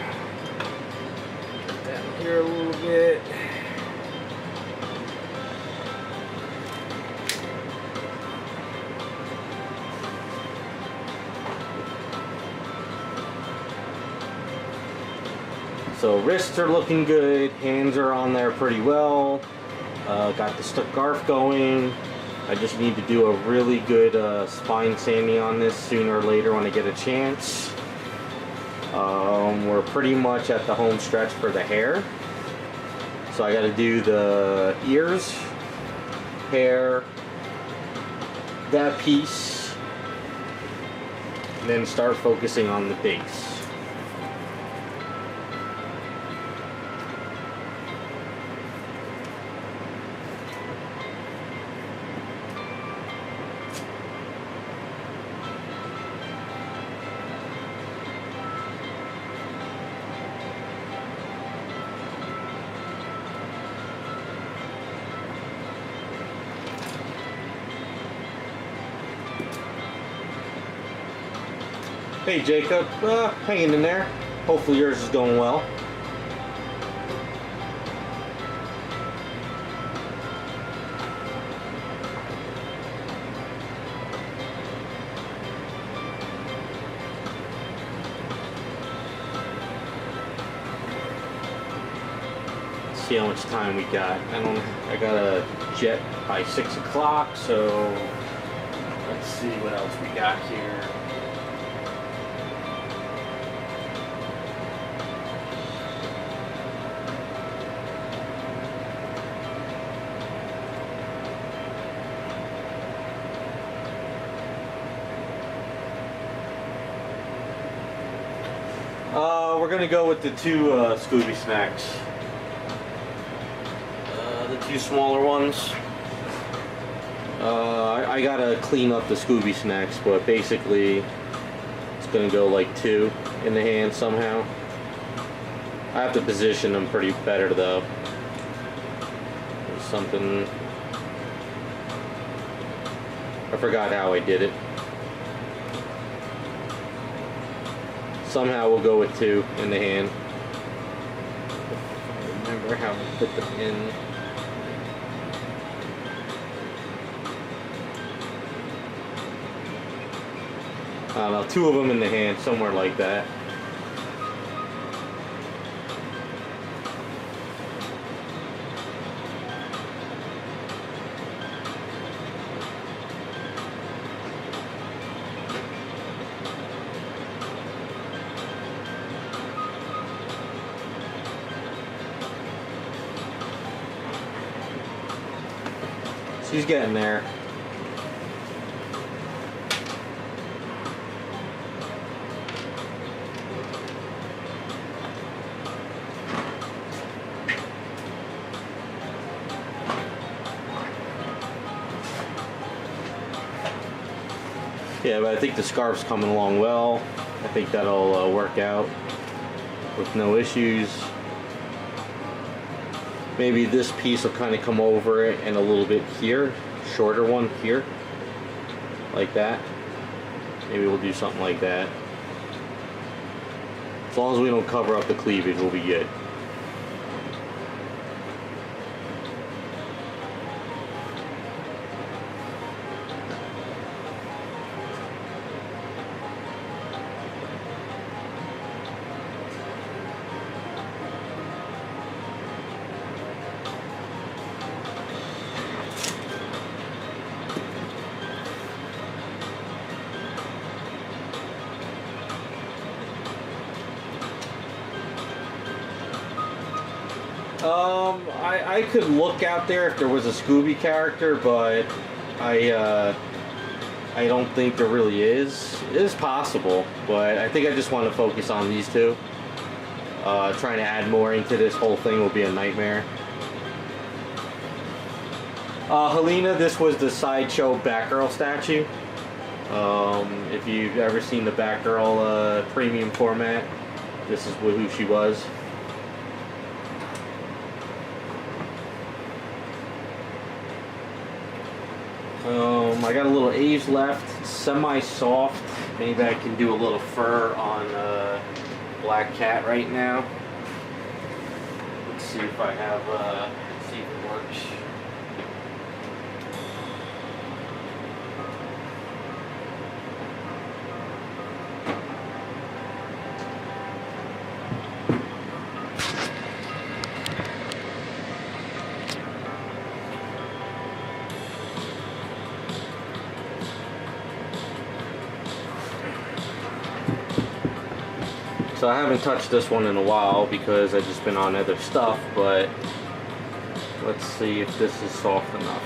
Down here a little bit. So wrists are looking good, hands are on there pretty well. Got the scarf going. I just need to do a really good spine sanding on this sooner or later when I get a chance. We're pretty much at the home stretch for the hair. So I got to do the ears, hair, that piece, and then start focusing on the base. Hey Jacob, hanging in there. Hopefully yours is going well. Let's see how much time we got. I got a jet by 6 o'clock, so let's see what else we got here. We're gonna go with the two Scooby snacks. The two smaller ones. I gotta clean up the Scooby snacks, but basically it's gonna go like two in the hand somehow. I have to position them pretty better though. There's something. I forgot how I did it. Somehow we'll go with two in the hand. I remember how to put them in. I don't know, two of them in the hand, somewhere like that. She's getting there. Yeah, but I think the scarf's coming along well. I think that'll work out with no issues. Maybe this piece will kind of come over it and a little bit here, shorter one here, like that. Maybe we'll do something like that. As long as we don't cover up the cleavage, we'll be good. I could look out there if there was a Scooby character, but I don't think there really is. It is possible, but I think I just want to focus on these two. Trying to add more into this whole thing will be a nightmare. Helena, this was the Sideshow Batgirl statue. If you've ever seen the Batgirl premium format, this is who she was. I got a little A's left, semi-soft. Maybe I can do a little fur on Black Cat right now. Let's see if I have, see if it works. So I haven't touched this one in a while because I've just been on other stuff, but let's see if this is soft enough.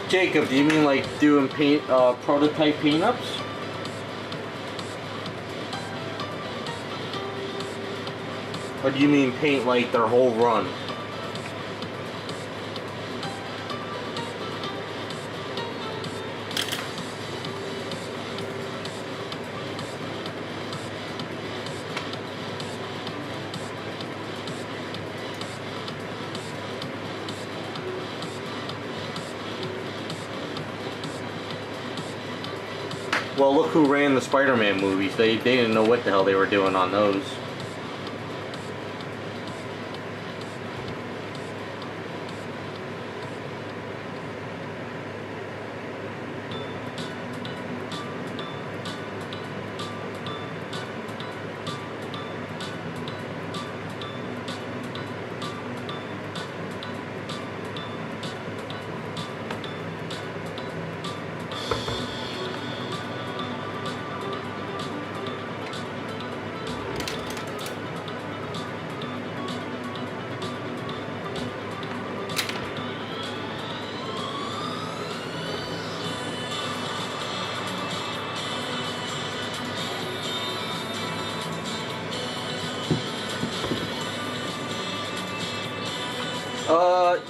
Jacob, do you mean like doing paint, prototype paint-ups? Or do you mean paint like their whole run? Well, look who ran the Spider-Man movies. They didn't know what the hell they were doing on those.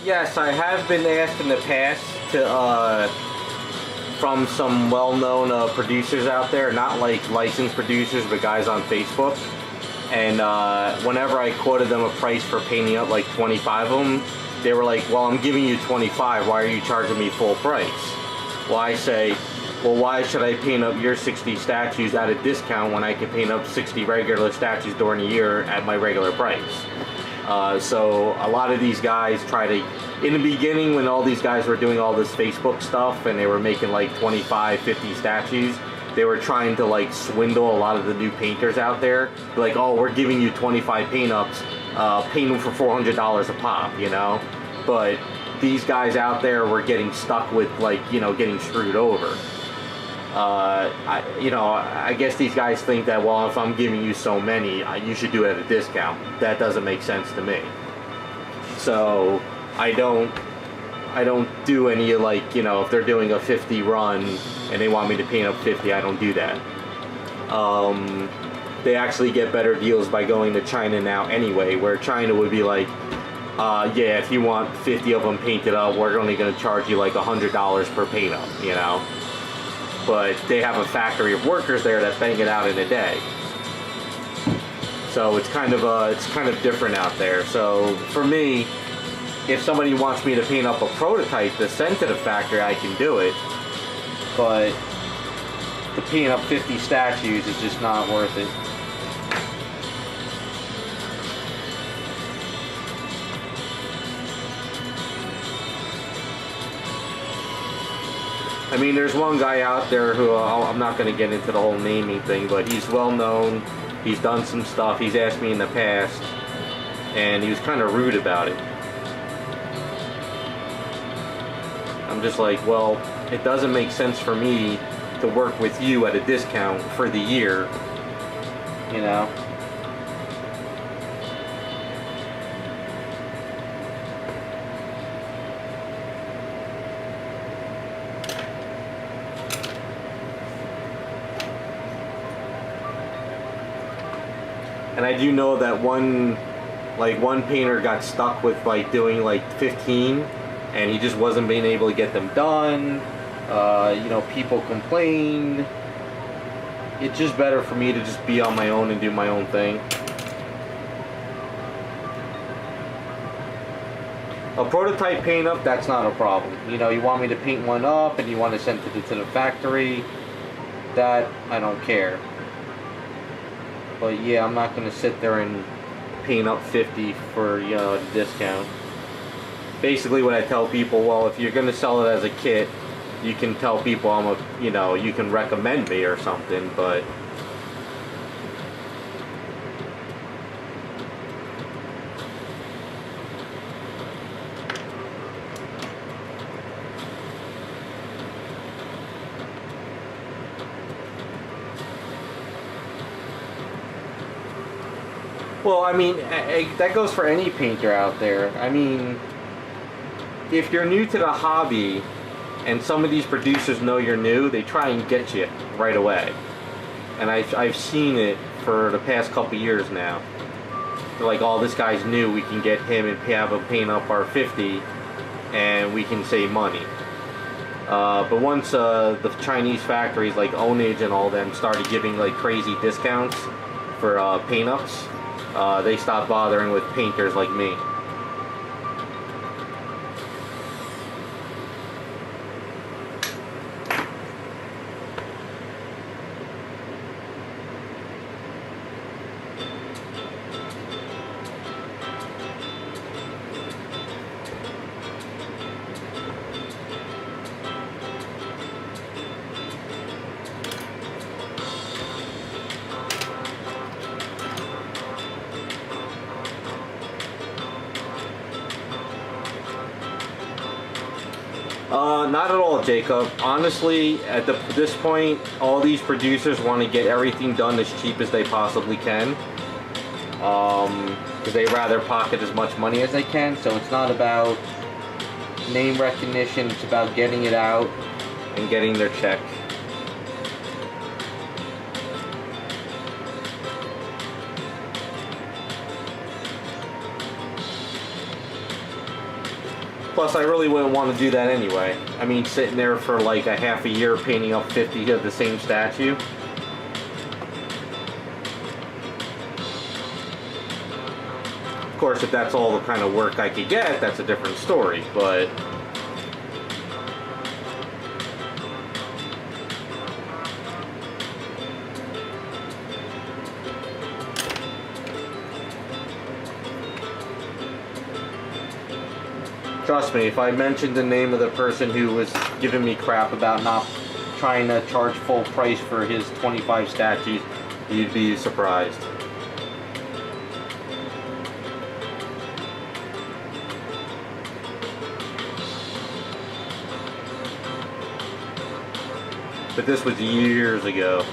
Yes, I have been asked in the past to, from some well-known producers out there, not like licensed producers, but guys on Facebook. And whenever I quoted them a price for painting up like 25 of them, they were like, well, I'm giving you 25, why are you charging me full price? Well, I say, well, why should I paint up your 60 statues at a discount when I can paint up 60 regular statues during the year at my regular price? So a lot of these guys try to, in the beginning when all these guys were doing all this Facebook stuff and they were making like 25, 50 statues, they were trying to like swindle a lot of the new painters out there. Like, oh, we're giving you 25 paint ups, paint them for $400 a pop, you know? But these guys out there were getting stuck with like, you know, getting screwed over. I guess these guys think that, well, if I'm giving you so many, you should do it at a discount. That doesn't make sense to me. So I don't do any, like, you know, if they're doing a 50 run and they want me to paint up 50, I don't do that. They actually get better deals by going to China now anyway, where China would be like, yeah, if you want 50 of them painted up, we're only going to charge you like $100 per paint up, you know? But they have a factory of workers there that bang it out in a day. So it's kind of different out there. So for me, if somebody wants me to paint up a prototype to send to the factory, I can do it. But to paint up 50 statues is just not worth it. I mean, there's one guy out there who, I'm not going to get into the whole naming thing, but he's well known. He's done some stuff. He's asked me in the past, and he was kind of rude about it. I'm just like, well, it doesn't make sense for me to work with you at a discount for the year, you know? And I do know that one painter got stuck with like doing like 15, and he just wasn't being able to get them done. You know, people complained. It's just better for me to just be on my own and do my own thing. A prototype paint up, that's not a problem. You know, you want me to paint one up and you want to send it to the factory, that I don't care. But yeah, I'm not going to sit there and paint up 50 for, you know, a discount. Basically what I tell people, well, if you're going to sell it as a kit, you can tell people I'm a, you know, you can recommend me or something, but well, I mean, that goes for any painter out there. I mean, if you're new to the hobby and some of these producers know you're new, they try and get you right away. And I've seen it for the past couple years now. They're like, oh, this guy's new, we can get him and have him paint up our 50 and we can save money. But once the Chinese factories like Onage and all them started giving like crazy discounts for paint ups, they stopped bothering with painters like me. Not at all, Jacob. Honestly, at this point, all these producers want to get everything done as cheap as they possibly can. Because they rather pocket as much money as they can. So it's not about name recognition, it's about getting it out and getting their check. Plus, I really wouldn't want to do that anyway. I mean, sitting there for like a half a year painting up 50 of the same statue. Of course, if that's all the kind of work I could get, that's a different story, but... Trust me, if I mentioned the name of the person who was giving me crap about not trying to charge full price for his 25 statues, you'd be surprised. But this was years ago.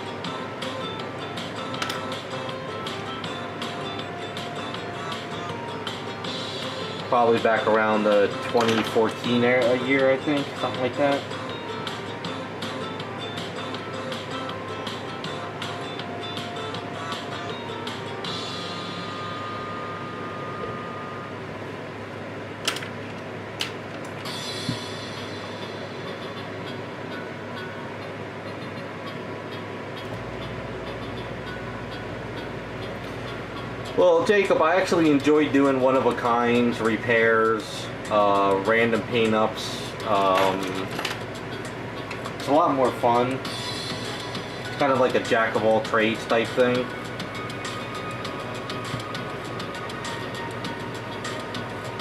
Probably back around the 2014 year, I think, something like that. Well, Jacob, I actually enjoy doing one-of-a-kinds, repairs, random paint-ups. It's a lot more fun. It's kind of like a jack-of-all-trades type thing.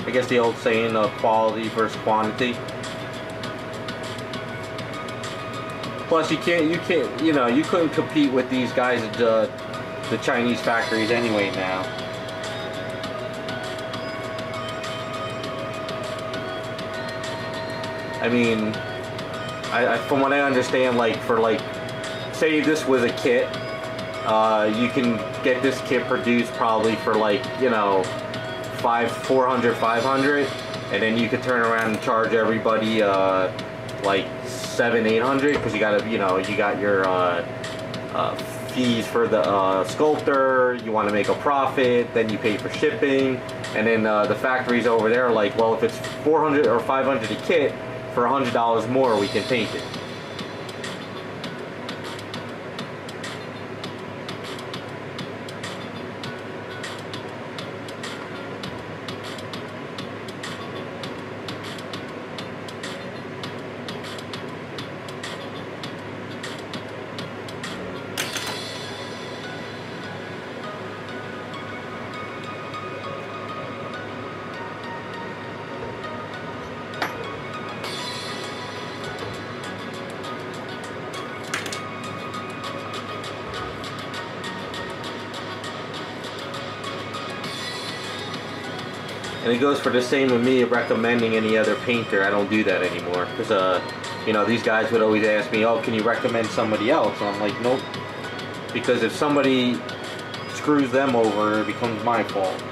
I guess the old saying of quality versus quantity. Plus, you couldn't compete with these guys at the Chinese factories anyway now. I mean, from what I understand, like for like, say this was a kit, you can get this kit produced probably for like, you know, 400, 500, and then you could turn around and charge everybody like 700, 800, because you got to, you know, you got your fees for the sculptor, you want to make a profit, then you pay for shipping, and then the factories over there are like, well, if it's 400 or 500 a kit, for $100 more we can paint it. And it goes for the same with me recommending any other painter. I don't do that anymore. Because, you know, these guys would always ask me, oh, can you recommend somebody else? And I'm like, nope. Because if somebody screws them over, it becomes my fault.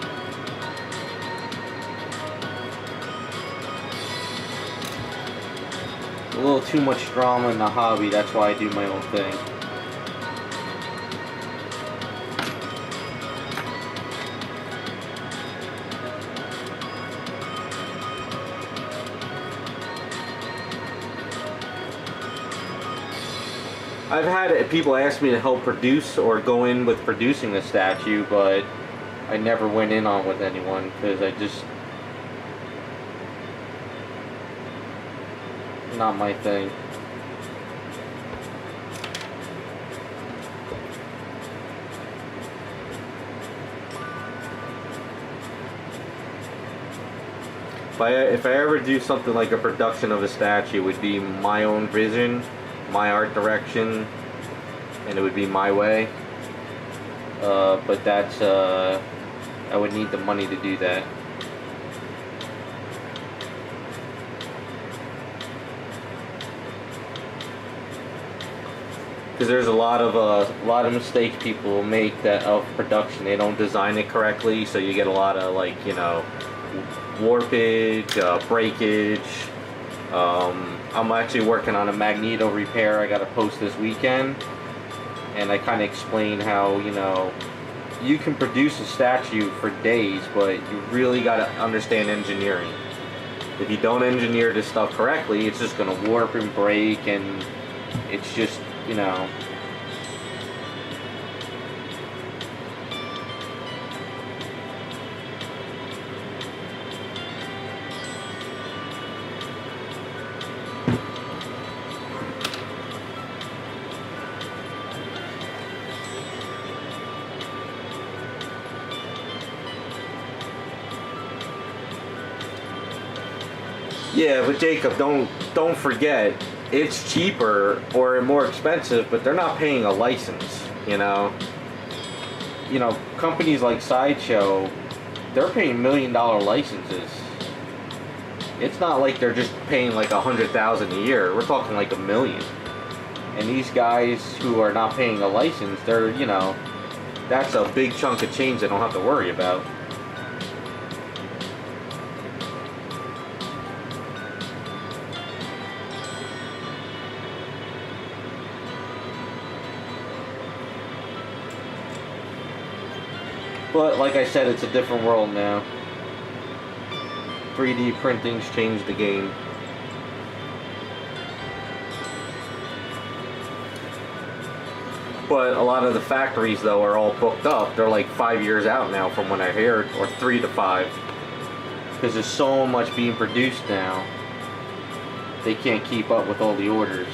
a little too much drama in the hobby. That's why I do my own thing. I've had people ask me to help produce or go in with producing the statue, but I never went in on with anyone because I just, not my thing. If I ever do something like a production of a statue, it would be my own vision, my art direction, and it would be my way. But that's, I would need the money to do that. Because there's a lot of mistakes people make that of production. They don't design it correctly, so you get a lot of, like, you know, warpage, breakage. I'm actually working on a magneto repair I got to post this weekend, and I kind of explain how, you know, you can produce a statue for days, but you really got to understand engineering. If you don't engineer this stuff correctly, it's just going to warp and break, and it's just, you know. Yeah, but Jacob, don't forget, it's cheaper or more expensive, but they're not paying a license, you know. You know, companies like Sideshow, they're paying $1 million licenses. It's not like they're just paying like $100,000 a year. We're talking like $1 million. And these guys who are not paying a license, they're, you know, that's a big chunk of change they don't have to worry about. But like I said, it's a different world now. 3D printing's changed the game. But a lot of the factories, though, are all booked up. They're like 5 years out now from when I heard, or 3 to 5. Because there's so much being produced now. They can't keep up with all the orders.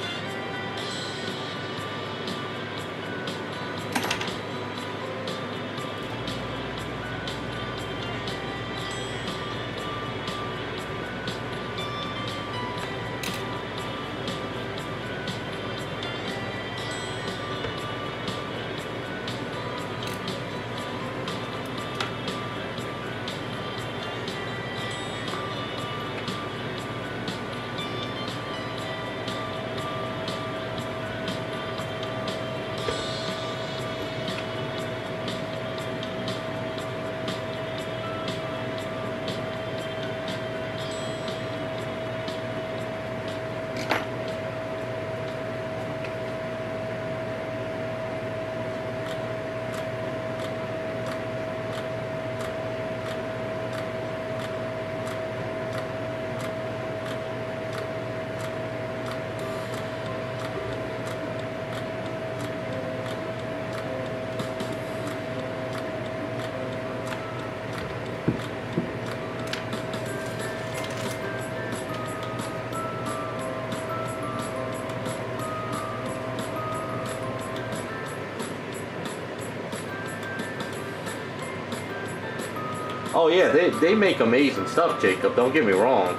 Oh yeah, they make amazing stuff, Jacob, don't get me wrong.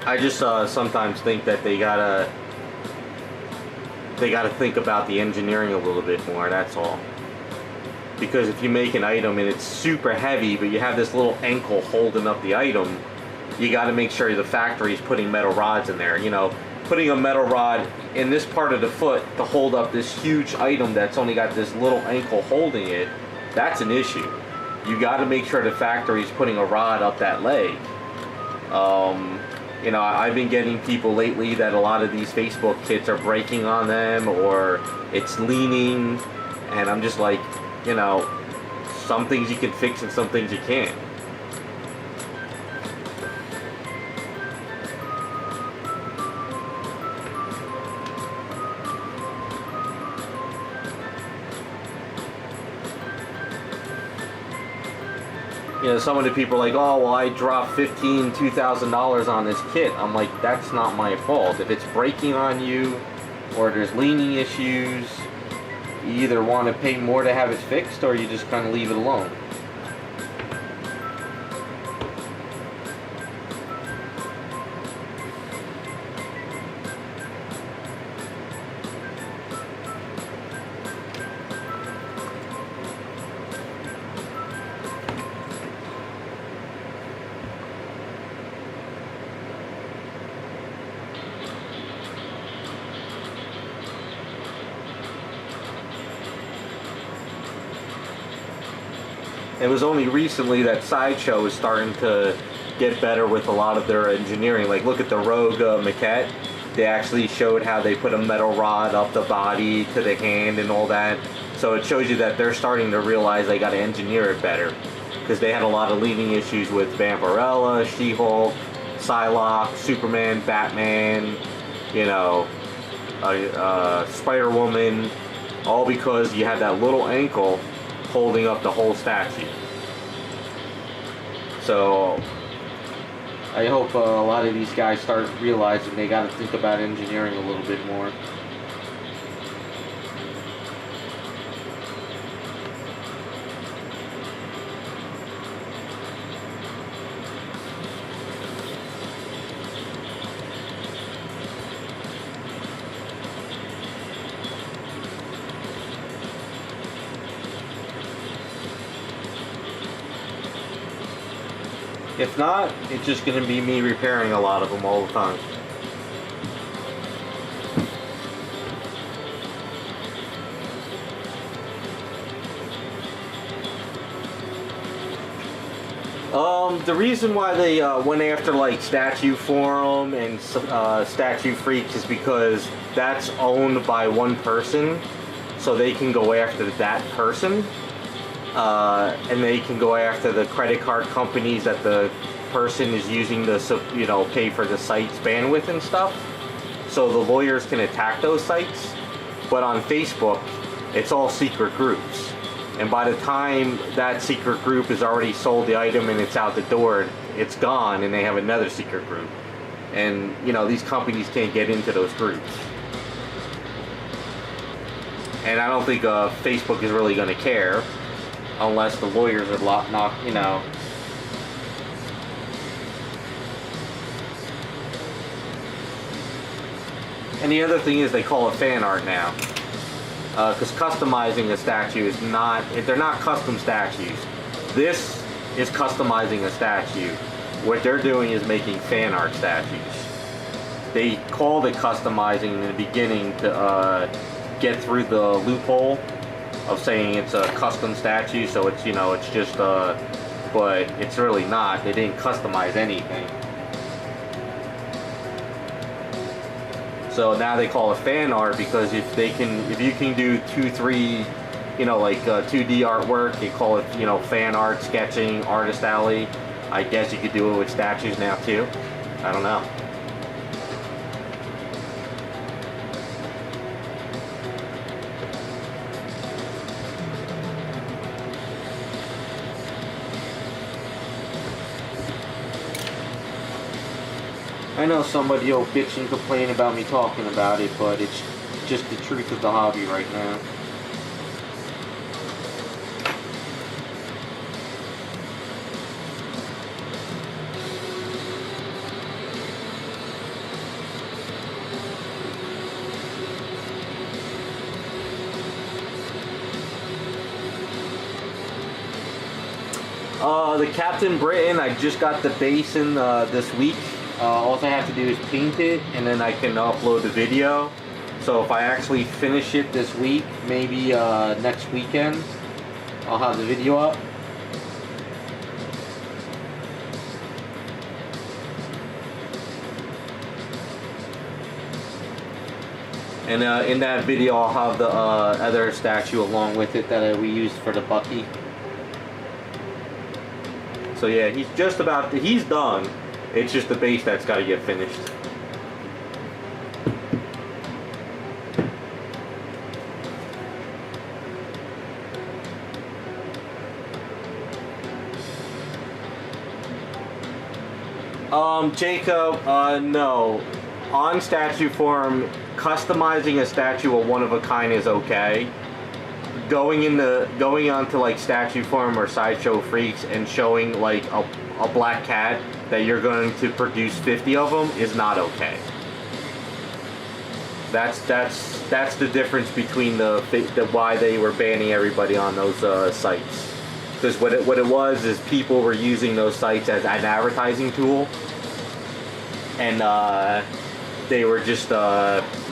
I just sometimes think that they gotta think about the engineering a little bit more, that's all. Because if you make an item and it's super heavy, but you have this little ankle holding up the item, you gotta make sure the factory's putting metal rods in there, you know. Putting a metal rod in this part of the foot to hold up this huge item that's only got this little ankle holding it, that's an issue. You got to make sure the factory's putting a rod up that leg. You know, I've been getting people lately that a lot of these Facebook kits are breaking on them, or it's leaning, and I'm just like, you know, some things you can fix and some things you can't. You know, some of the people are like, oh, well, I dropped $2,000 on this kit. I'm like, that's not my fault. If it's breaking on you, or there's leaning issues, you either want to pay more to have it fixed, or you just kind of leave it alone. It was only recently that Sideshow is starting to get better with a lot of their engineering. Like, look at the Rogue maquette. They actually showed how they put a metal rod up the body to the hand and all that. So it shows you that they're starting to realize they got to engineer it better, because they had a lot of leading issues with Vampirella, She-Hulk, Psylocke, Superman, Batman, you know, Spider-Woman, all because you had that little ankle holding up the whole statue. So I hope a lot of these guys start realizing they got to think about engineering a little bit more. If not, it's just going to be me repairing a lot of them all the time. The reason why they went after like Statue Forum and Statue Freaks is because that's owned by one person, so they can go after that person. And they can go after the credit card companies that the person is using to, you know, pay for the site's bandwidth and stuff. So the lawyers can attack those sites. But on Facebook, it's all secret groups. And by the time that secret group has already sold the item and it's out the door, it's gone, and they have another secret group. And, you know, these companies can't get into those groups. And I don't think Facebook is really going to care, unless the lawyers are not, you know. And the other thing is they call it fan art now. Because customizing a statue is not, they're not custom statues. This is customizing a statue. What they're doing is making fan art statues. They called it customizing in the beginning to get through the loophole of saying it's a custom statue, so it's, you know, it's just but it's really not. They didn't customize anything. So now they call it fan art, because if you can do 2-3, you know, like 2D artwork, they call it, you know, fan art, sketching, artist alley. I guess you could do it with statues now too. I don't know. I know somebody will bitch and complain about me talking about it, but it's just the truth of the hobby right now. The Captain Britain, I just got the base in this week. All I have to do is paint it, and then I can upload the video. So if I actually finish it this week, maybe next weekend, I'll have the video up. And in that video, I'll have the other statue along with it that we used for the Bucky. So yeah, he's just about, he's done. It's just the base that's got to get finished. Jacob, no. On statue form, customizing a statue a one of a kind is okay. Going onto like statue form or sideshow freaks and showing like a black cat that you're going to produce 50 of them is not okay. That's the difference between the why they were banning everybody on those sites. Because what it was is people were using those sites as an advertising tool, and they were just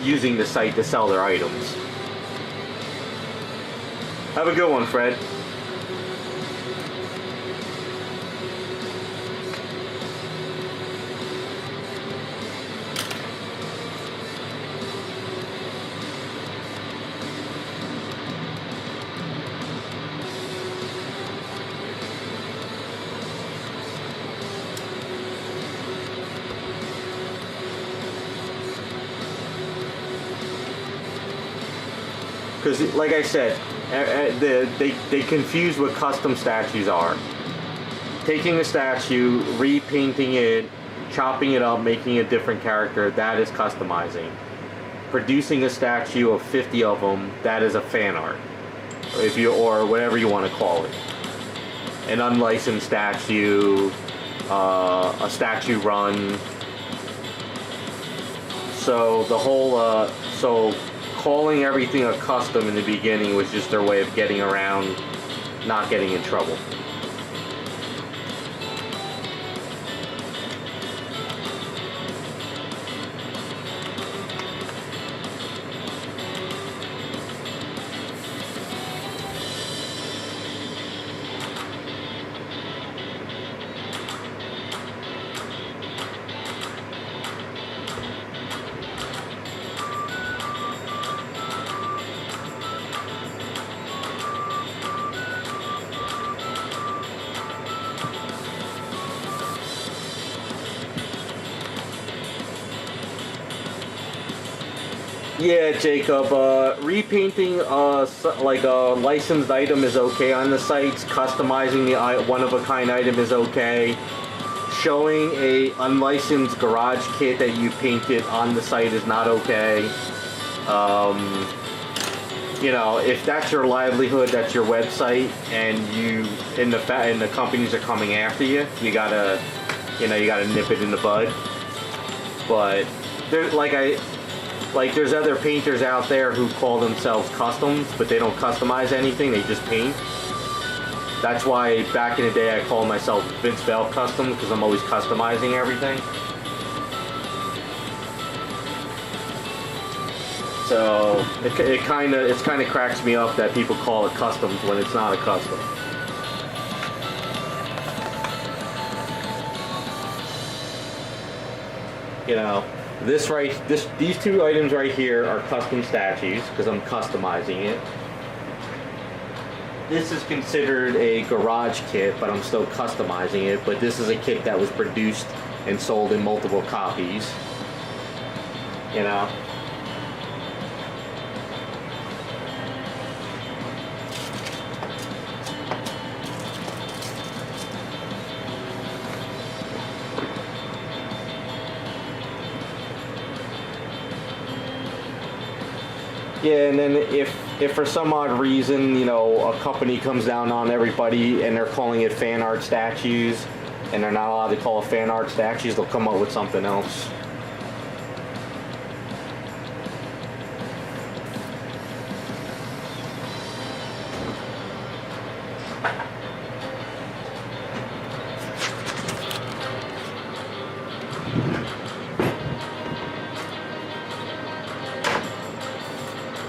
using the site to sell their items. Have a good one, Fred. Because, like I said, they confuse what custom statues are. Taking a statue, repainting it, chopping it up, making a different character, that is customizing. Producing a statue of 50 of them, that is a fan art. Or whatever you want to call it. An unlicensed statue, a statue run. So the whole, calling everything a custom in the beginning was just their way of getting around not getting in trouble. Yeah, Jacob, repainting like a licensed item is okay on the sites. Customizing the one-of-a-kind item is okay. Showing a unlicensed garage kit that you painted on the site is not okay. You know, if that's your livelihood, that's your website, and the companies are coming after you, you gotta nip it in the bud. But there's there's other painters out there who call themselves customs, but they don't customize anything, they just paint. That's why back in the day I called myself VinceVellCUSTOMS, because I'm always customizing everything. So it kind of cracks me up that people call it customs when it's not a custom. You know, these two items right here are custom statues because I'm customizing it. This is considered a garage kit, but I'm still customizing it. But this is a kit that was produced and sold in multiple copies. You know. Yeah, and then if for some odd reason, you know, a company comes down on everybody and they're calling it fan art statues, and they're not allowed to call it fan art statues, they'll come up with something else.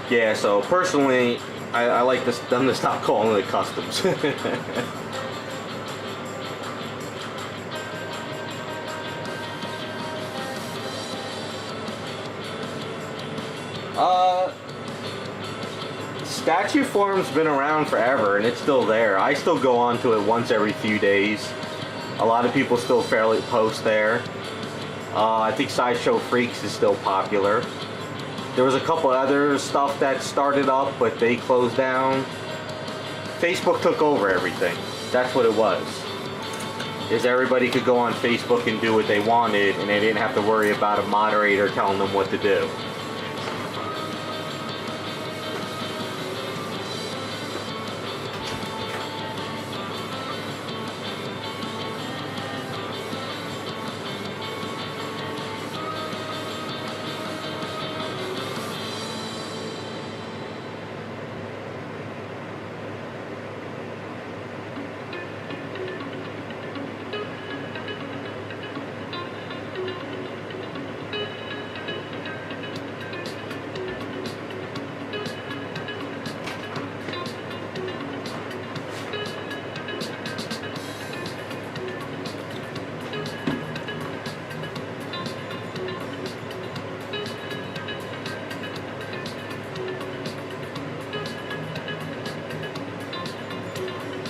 Yeah, so personally, I like them to stop calling it customs. Statue forum's been around forever and it's still there. I still go onto it once every few days. A lot of people still fairly post there. I think Sideshow Freaks is still popular. There was a couple other stuff that started up, but they closed down. Facebook took over everything. That's what it was. Is everybody could go on Facebook and do what they wanted, and they didn't have to worry about a moderator telling them what to do.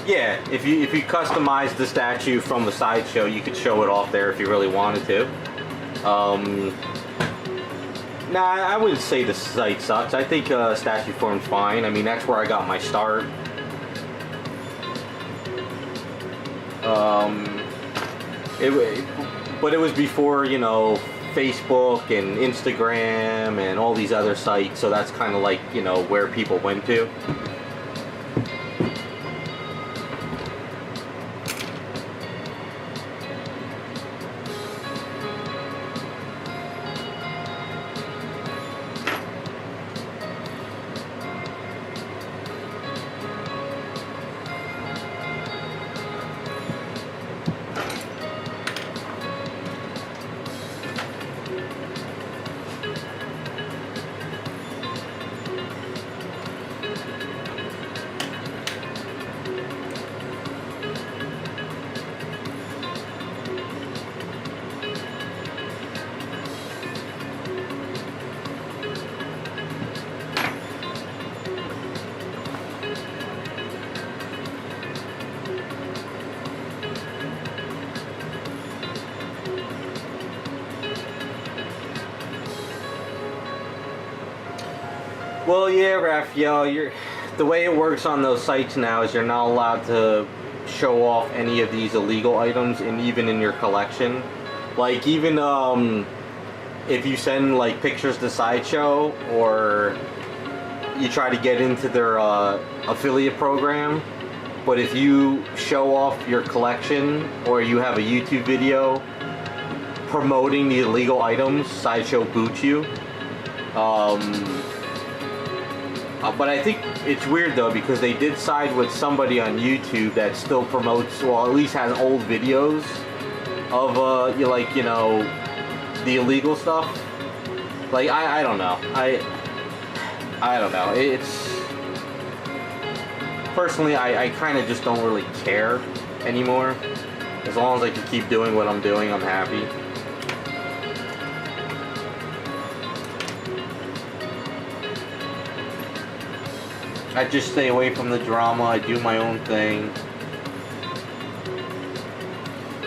Yeah, if you customize the statue from the sideshow, you could show it off there if you really wanted to. Nah, I wouldn't say the site sucks. I think statue form's fine. I mean, that's where I got my start. But it was before, you know, Facebook and Instagram and all these other sites, so that's kind of like, you know, where people went to. Well, yeah, Raphael, the way it works on those sites now is you're not allowed to show off any of these illegal items, and even in your collection. Like, even if you send like pictures to Sideshow, or you try to get into their affiliate program, but if you show off your collection or you have a YouTube video promoting the illegal items, Sideshow boots you. But I think it's weird though, because they did side with somebody on YouTube that still promotes, well, at least has old videos of like, you know, the illegal stuff. Like, I don't know. I don't know. It's personally, I kind of just don't really care anymore. As long as I can keep doing what I'm doing, I'm happy. I just stay away from the drama. I do my own thing.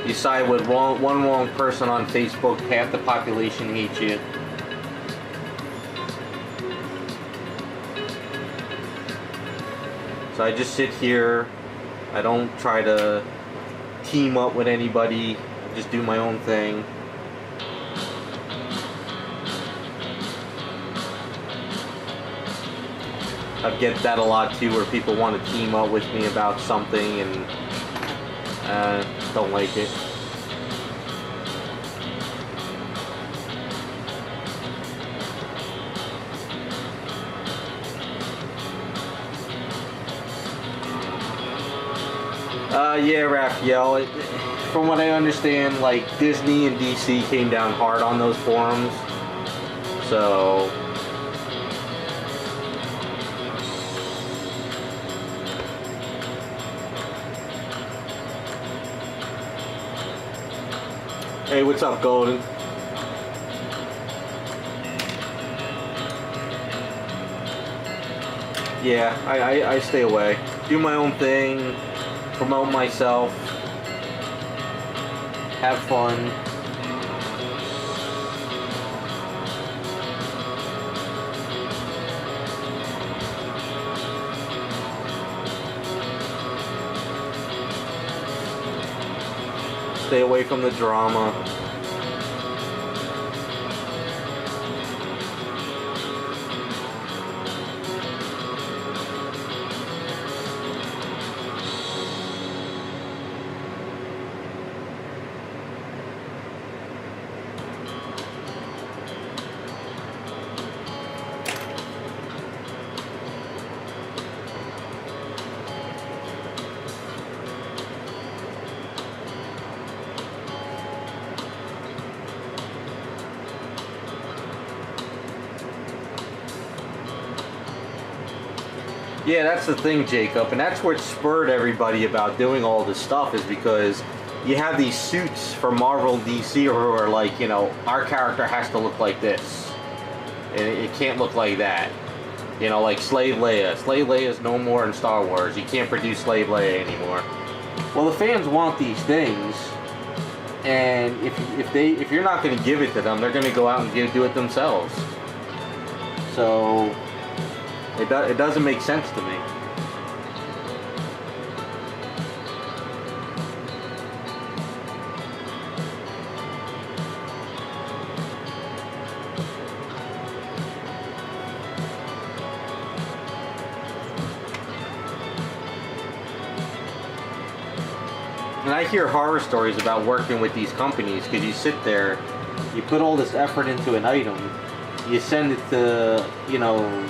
You side with one wrong person on Facebook, half the population hates you. So I just sit here. I don't try to team up with anybody. I just do my own thing. I get that a lot too, where people want to team up with me about something and don't like it. Yeah, Raphael, from what I understand, like, Disney and DC came down hard on those forums, so hey, what's up, Golden? Yeah, I stay away. Do my own thing, promote myself, have fun. Stay away from the drama. Yeah, that's the thing, Jacob, and that's what spurred everybody about doing all this stuff, is because you have these suits for Marvel and DC who are like, you know, our character has to look like this. And it can't look like that. You know, like Slave Leia. Slave Leia's no more in Star Wars. You can't produce Slave Leia anymore. Well, the fans want these things, and if you're not going to give it to them, they're going to go out and do it themselves. So it doesn't make sense to me. And I hear horror stories about working with these companies, because you sit there, you put all this effort into an item, you send it to, you know,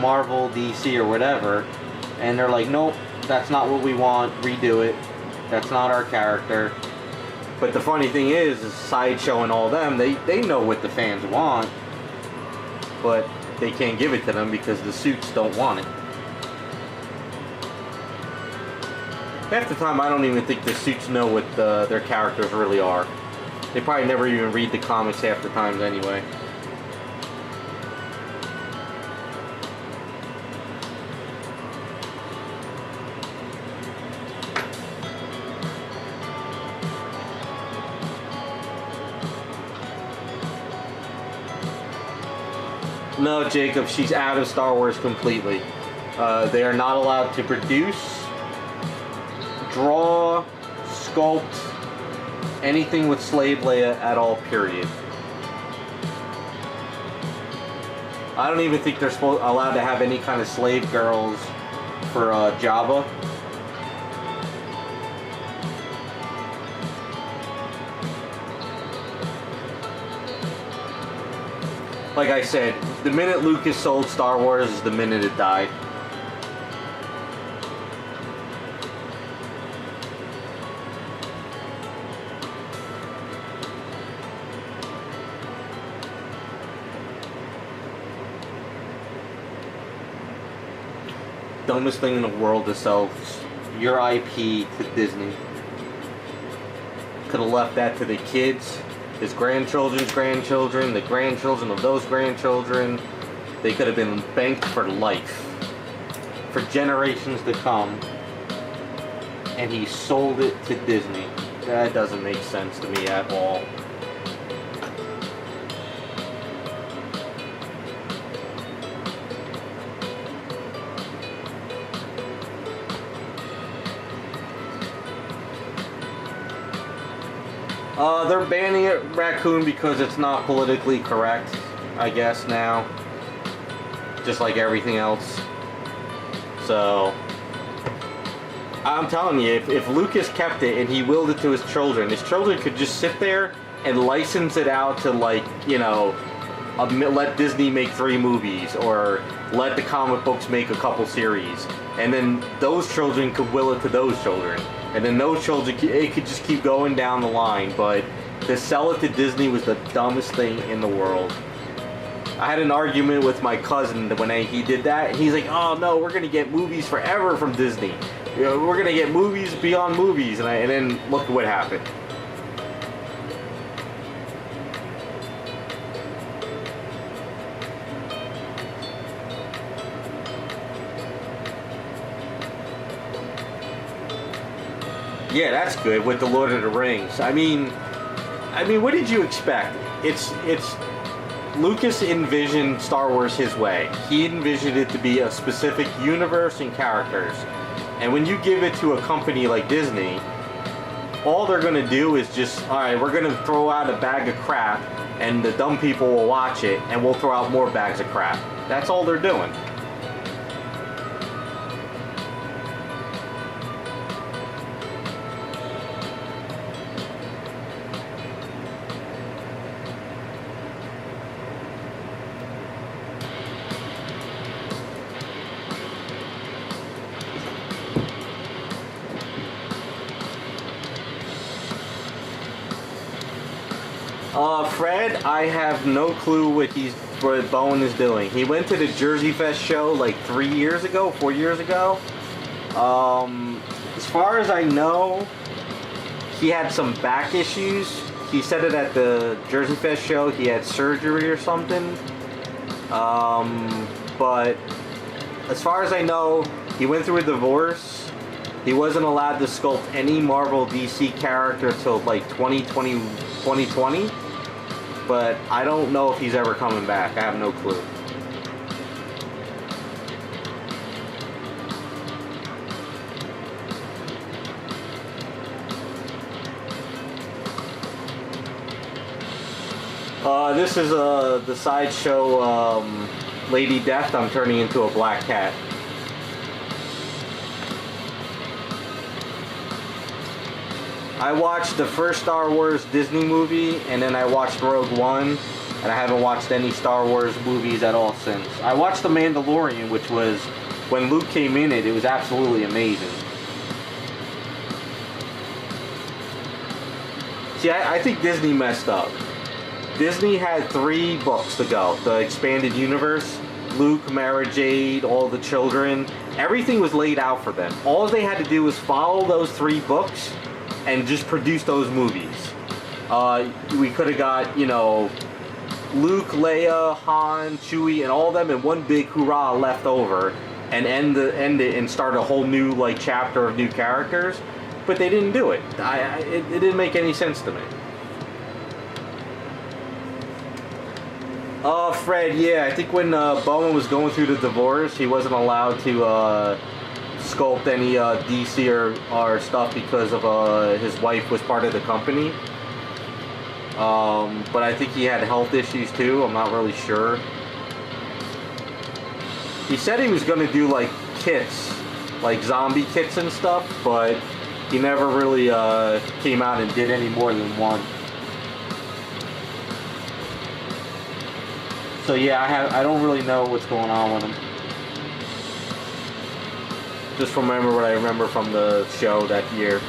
Marvel, DC, or whatever, and they're like, nope, that's not what we want, redo it, that's not our character. But the funny thing is Sideshow and all them, they know what the fans want, but they can't give it to them because the suits don't want it. Half the time I don't even think the suits know what their characters really are. They probably never even read the comics half the times anyway. No, Jacob, she's out of Star Wars completely. They are not allowed to produce, draw, sculpt anything with Slave Leia at all, period. I don't even think they're allowed to have any kind of slave girls for Jabba. Like I said, the minute Lucas sold Star Wars is the minute it died. Dumbest thing in the world to sell your IP to Disney. Could have left that to the kids, his grandchildren's grandchildren, the grandchildren of those grandchildren. They could have been banked for life, for generations to come, and he sold it to Disney. That doesn't make sense to me at all. They're banning it, Raccoon, because it's not politically correct, I guess, now. Just like everything else. So, I'm telling you, if Lucas kept it and he willed it to his children could just sit there and license it out to, like, you know, let Disney make 3 movies, or let the comic books make a couple series. And then those children could will it to those children. And then those children, it could just keep going down the line. But to sell it to Disney was the dumbest thing in the world. I had an argument with my cousin when he did that. And he's like, oh no, we're going to get movies forever from Disney. You know, we're going to get movies beyond movies. And then look at what happened. Yeah, that's good with the Lord of the Rings. I mean, what did you expect? It's Lucas envisioned Star Wars his way. He envisioned it to be a specific universe and characters. And when you give it to a company like Disney, all they're gonna do is just, all right, we're gonna throw out a bag of crap, and the dumb people will watch it, and we'll throw out more bags of crap. That's all they're doing. Fred, I have no clue what Bowen is doing. He went to the Jersey Fest show like 4 years ago. As far as I know, he had some back issues. He said it at the Jersey Fest show. He had surgery or something. But as far as I know, he went through a divorce. He wasn't allowed to sculpt any Marvel DC character till like 2020. But I don't know if he's ever coming back. I have no clue. This is the sideshow Lady Death. I'm turning into a black cat. I watched the first Star Wars Disney movie, and then I watched Rogue One, and I haven't watched any Star Wars movies at all since. I watched The Mandalorian, which was, when Luke came in it was absolutely amazing. See, I think Disney messed up. Disney had 3 books to go. The expanded universe, Luke, Mara Jade, all the children. Everything was laid out for them. All they had to do was follow those 3 books and just produce those movies. We could have got, you know, Luke, Leia, Han, Chewie, and all of them in one big hoorah left over, and end it and start a whole new like chapter of new characters. But they didn't do it. It didn't make any sense to me. Fred, yeah, I think when Bowen was going through the divorce, he wasn't allowed to sculpt any DC or stuff because of his wife was part of the company. But I think he had health issues too. I'm not really sure. He said he was going to do like kits, like zombie kits and stuff, but he never really came out and did any more than one. So yeah, I don't really know what's going on with him. Just remember what I remember from the show that year.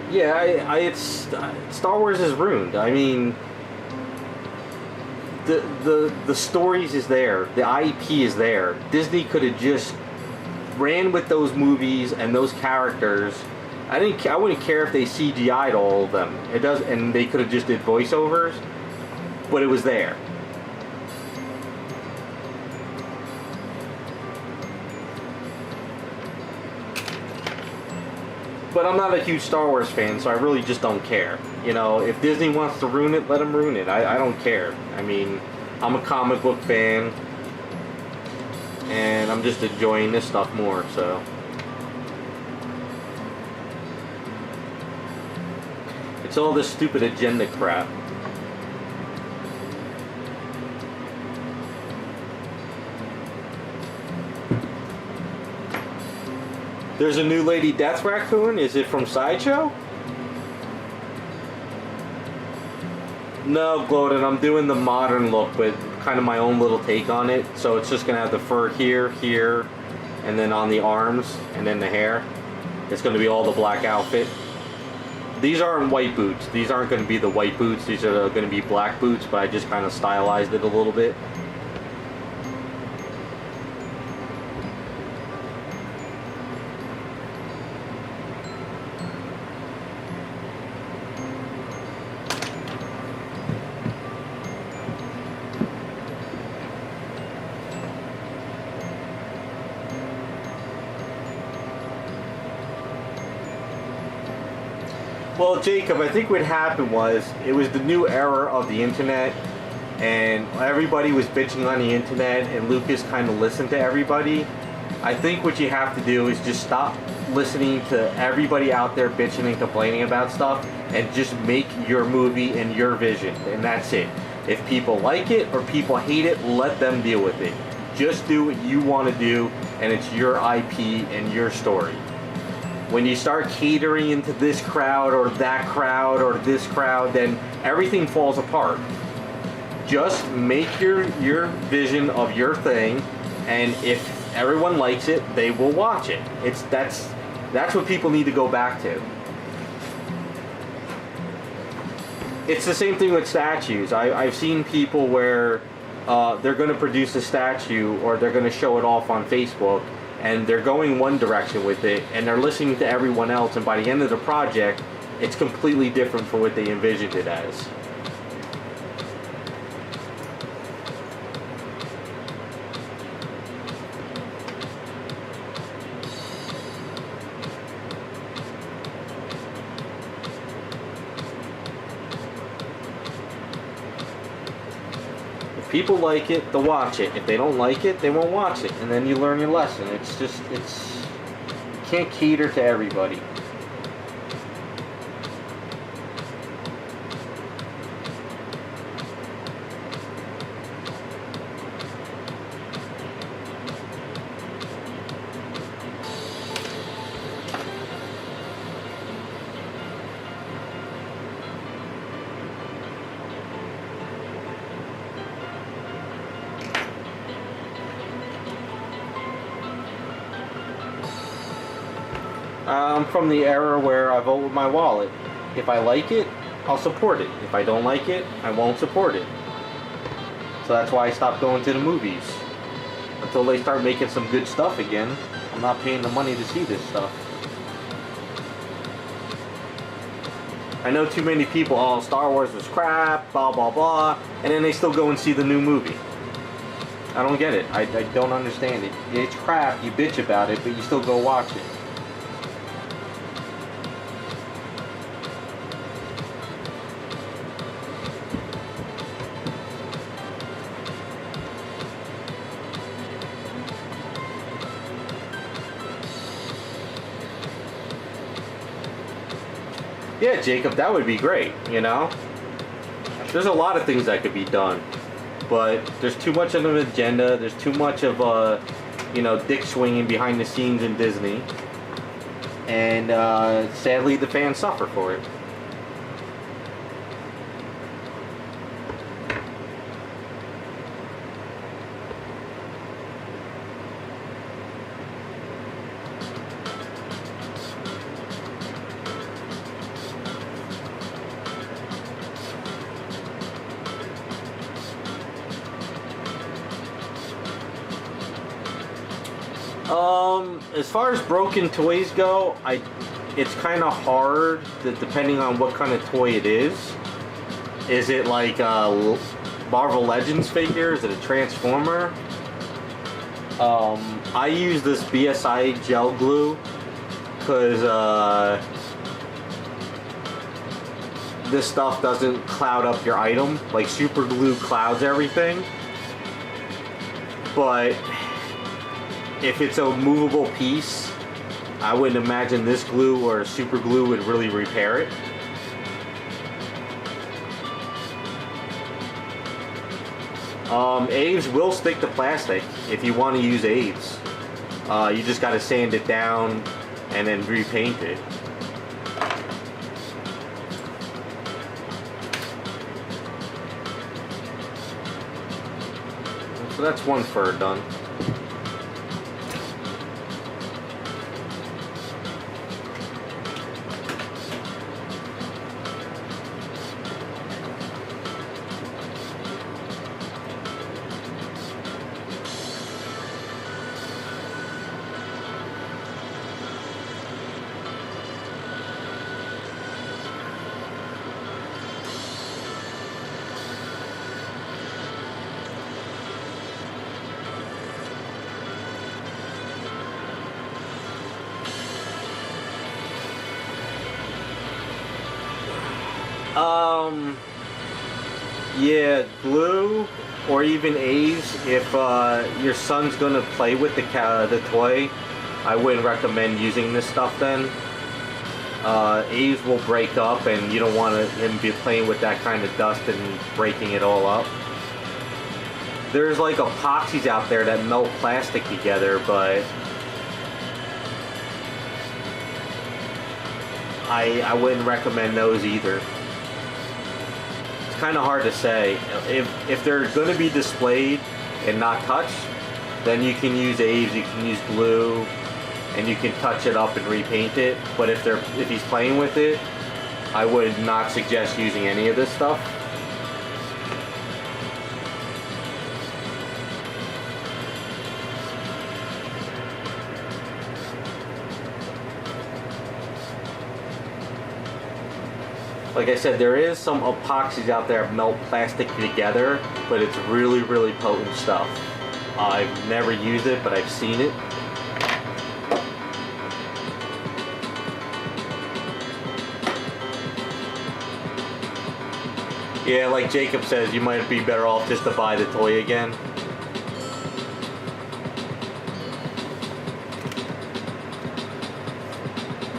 Yeah, it's Star Wars is ruined. I mean, the stories is there, the IP is there. Disney could have just ran with those movies and those characters. I wouldn't care if they CGI'd all of them. And they could have just did voiceovers, but it was there. But I'm not a huge Star Wars fan, so I really just don't care. You know, if Disney wants to ruin it, let them ruin it. I don't care. I mean, I'm a comic book fan, and I'm just enjoying this stuff more, so. It's all this stupid agenda crap. There's a new Lady Death raccoon. Is it from Sideshow? No, Gloden, I'm doing the modern look, but kind of my own little take on it. So it's just going to have the fur here, here, and then on the arms, and then the hair. It's going to be all the black outfit. These aren't white boots. These aren't going to be the white boots. These are going to be black boots, but I just kind of stylized it a little bit. Well, Jacob, I think what happened was it was the new era of the internet, and everybody was bitching on the internet, and Lucas kind of listened to everybody. I think what you have to do is just stop listening to everybody out there bitching and complaining about stuff, and just make your movie and your vision, and that's it. If people like it or people hate it, let them deal with it. Just do what you want to do, and it's your IP and your story. When you start catering into this crowd or that crowd or this crowd, then everything falls apart. Just make your vision of your thing, and if everyone likes it, they will watch it. That's what people need to go back to. It's the same thing with statues. I've seen people where they're going to produce a statue or they're going to show it off on Facebook, and they're going one direction with it, and they're listening to everyone else, and by the end of the project, it's completely different from what they envisioned it as. People like it, they'll watch it. If they don't like it, they won't watch it. And then you learn your lesson. You can't cater to everybody. I'm from the era where I vote with my wallet. If I like it, I'll support it. If I don't like it, I won't support it. So that's why I stopped going to the movies. Until they start making some good stuff again, I'm not paying the money to see this stuff. I know too many people, oh, Star Wars was crap, blah blah blah, and then they still go and see the new movie. I don't get it. I don't understand it. It's crap, you bitch about it, but you still go watch it. Yeah, Jacob, that would be great, you know? There's a lot of things that could be done, but there's too much of an agenda, there's too much of, dick swinging behind the scenes in Disney, and sadly the fans suffer for it. As far as broken toys go, it's kind of hard, depending on what kind of toy it is. Is it like a Marvel Legends figure? Is it a Transformer? I use this BSI gel glue because this stuff doesn't cloud up your item. Like super glue clouds everything. But if it's a movable piece, I wouldn't imagine this glue or super glue would really repair it. Aves will stick to plastic if you want to use Aves. You just got to sand it down and then repaint it. So that's one fur done. Yeah, glue or even A's. If your son's gonna play with the toy, I wouldn't recommend using this stuff then. A's will break up, and you don't want him be playing with that kind of dust and breaking it all up. There's like epoxies out there that melt plastic together, but I wouldn't recommend those either. It's kind of hard to say. If they're going to be displayed and not touched, then you can use A's, you can use glue, and you can touch it up and repaint it. But if he's playing with it, I would not suggest using any of this stuff. Like I said, there is some epoxies out there that melt plastic together, but it's really, really potent stuff. I've never used it, but I've seen it. Yeah, like Jacob says, you might be better off just to buy the toy again.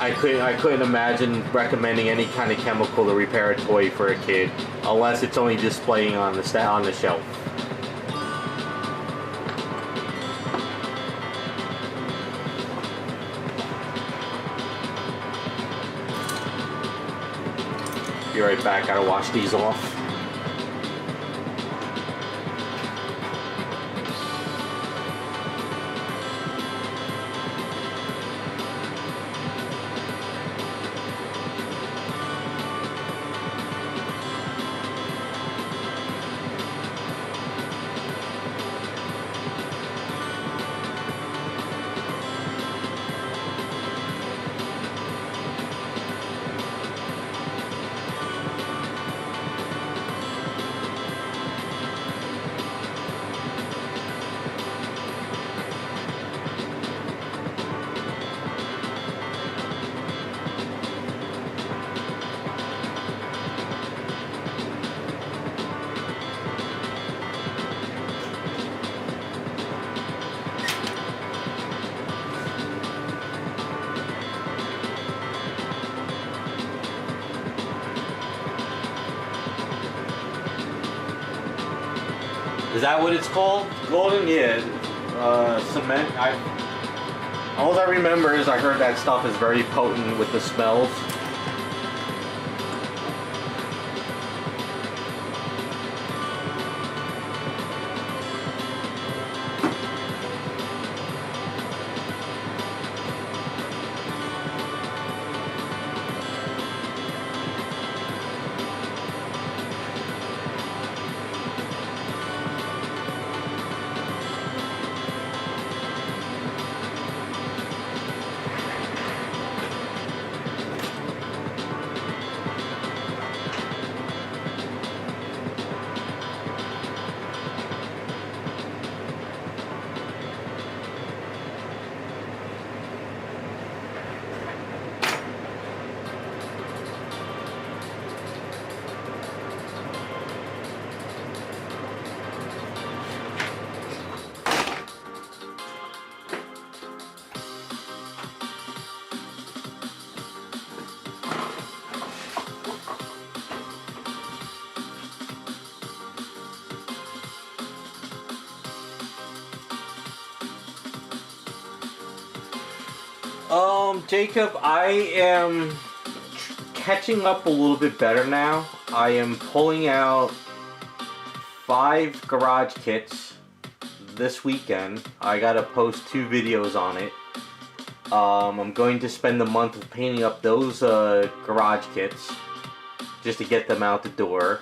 I couldn't imagine recommending any kind of chemical to repair a toy for a kid, unless it's only displaying on the shelf. Be right back. Gotta wash these off. Is that what it's called? Golden? Yeah. Cement. All I remember is I heard that stuff is very potent with the smells. Jacob, I am catching up a little bit better now. I am pulling out 5 garage kits this weekend. I gotta post 2 videos on it. I'm going to spend the month of painting up those garage kits just to get them out the door.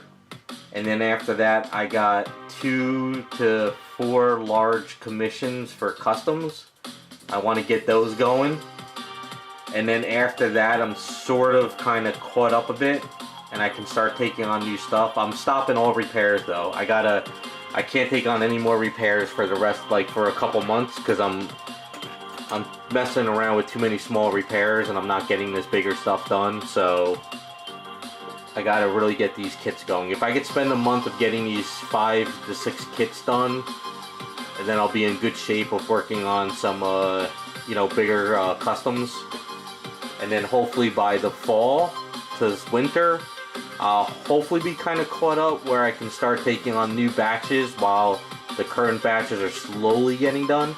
And then after that, I got 2 to 4 large commissions for customs. I want to get those going. And then after that, I'm sort of kind of caught up a bit, and I can start taking on new stuff. I'm stopping all repairs though. I can't take on any more repairs for the rest, like for a couple months, because I'm messing around with too many small repairs, and I'm not getting this bigger stuff done. So I gotta really get these kits going. If I could spend a month of getting these 5 to 6 kits done, and then I'll be in good shape of working on some, you know, bigger customs. And then hopefully by the fall to winter, I'll hopefully be kind of caught up where I can start taking on new batches while the current batches are slowly getting done.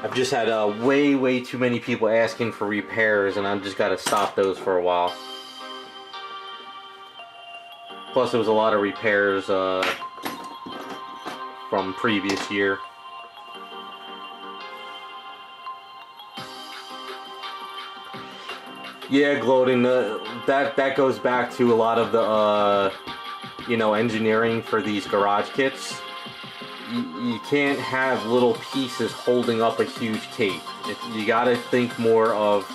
I've just had way too many people asking for repairs, and I've just got to stop those for a while. Plus, there was a lot of repairs from previous year. Yeah, gloating. That goes back to a lot of the you know, engineering for these garage kits. You can't have little pieces holding up a huge cape. You gotta think more of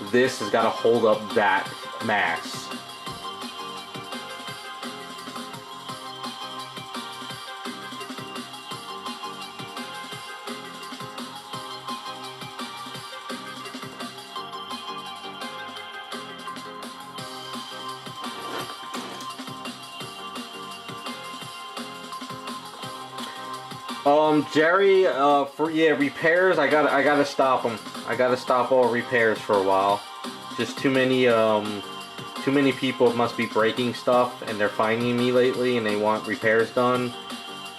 this has gotta hold up that mass. Jerry, for repairs, I gotta stop them. I gotta stop all repairs for a while. Just too many people must be breaking stuff, and they're finding me lately, and they want repairs done,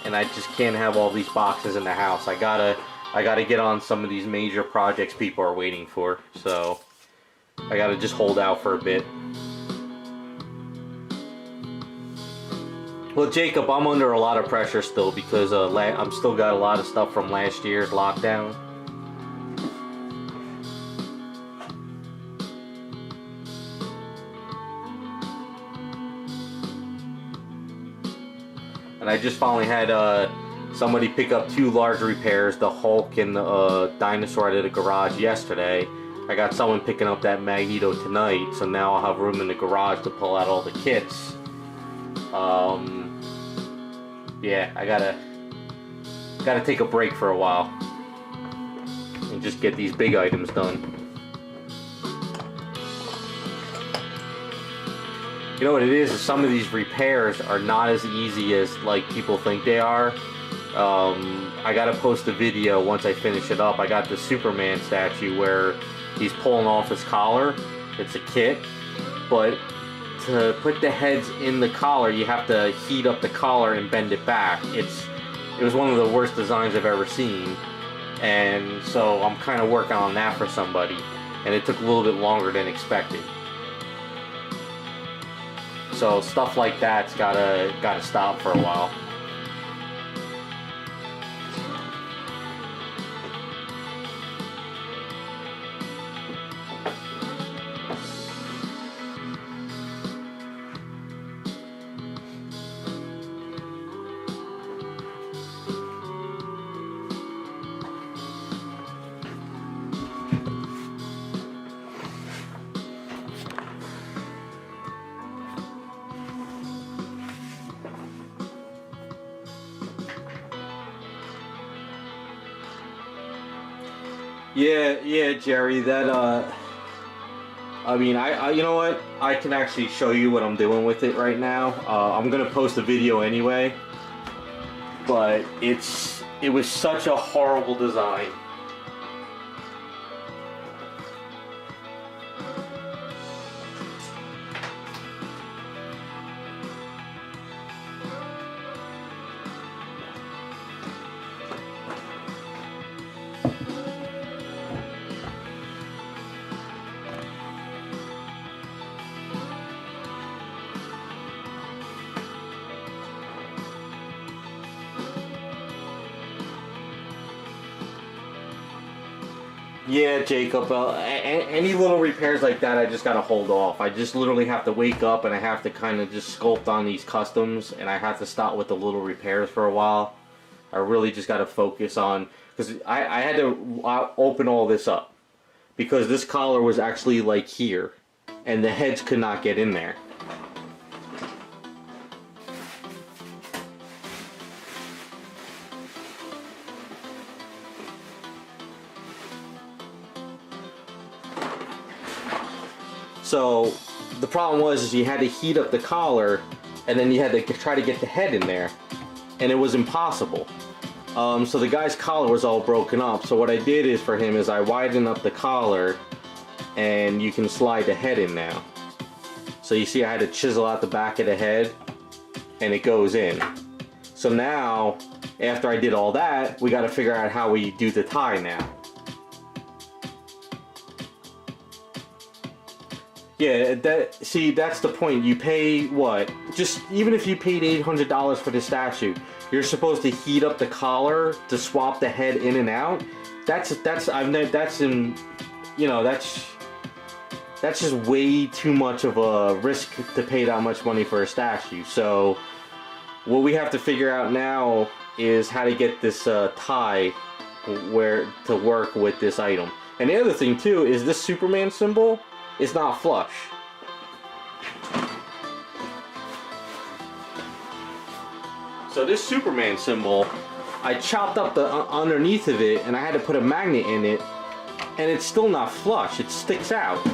and I just can't have all these boxes in the house. I gotta get on some of these major projects people are waiting for, so I gotta just hold out for a bit. Well, Jacob, I'm under a lot of pressure still because I'm still got a lot of stuff from last year's lockdown. And I just finally had somebody pick up 2 large repairs, the Hulk and the dinosaur out of the garage yesterday. I got someone picking up that Magneto tonight, so now I'll have room in the garage to pull out all the kits. Yeah, I gotta take a break for a while and just get these big items done. You know what it is some of these repairs are not as easy as like people think they are. I gotta post a video once I finish it up. I got the Superman statue where he's pulling off his collar. It's a kit, but to put the heads in the collar, you have to heat up the collar and bend it back. It was one of the worst designs I've ever seen, and so I'm kind of working on that for somebody, and it took a little bit longer than expected. So stuff like that's gotta stop for a while. Yeah, Jerry, that, I mean, I you know what? I can actually show you what I'm doing with it right now. I'm gonna post a video anyway, but it was such a horrible design. Yeah, Jacob, any little repairs like that, I just gotta hold off. I just literally have to wake up and I have to kind of just sculpt on these customs, and I have to stop with the little repairs for a while. I really just gotta focus on, because I had to open all this up, because this collar was actually like here, and the heads could not get in there. So the problem was is you had to heat up the collar, and then you had to try to get the head in there, and it was impossible. So the guy's collar was all broken up. So what I did is for him is I widened up the collar, and you can slide the head in now. So you see I had to chisel out the back of the head, and it goes in. So now, after I did all that, we got to figure out how we do the tie now. Yeah, that's the point. You pay what? Just even if you paid $800 for the statue, you're supposed to heat up the collar to swap the head in and out. That's just way too much of a risk to pay that much money for a statue. So what we have to figure out now is how to get this tie to work with this item. And the other thing too is this Superman symbol is not flush. So this Superman symbol, I chopped up the underneath of it, and I had to put a magnet in it, and it's still not flush. It sticks out.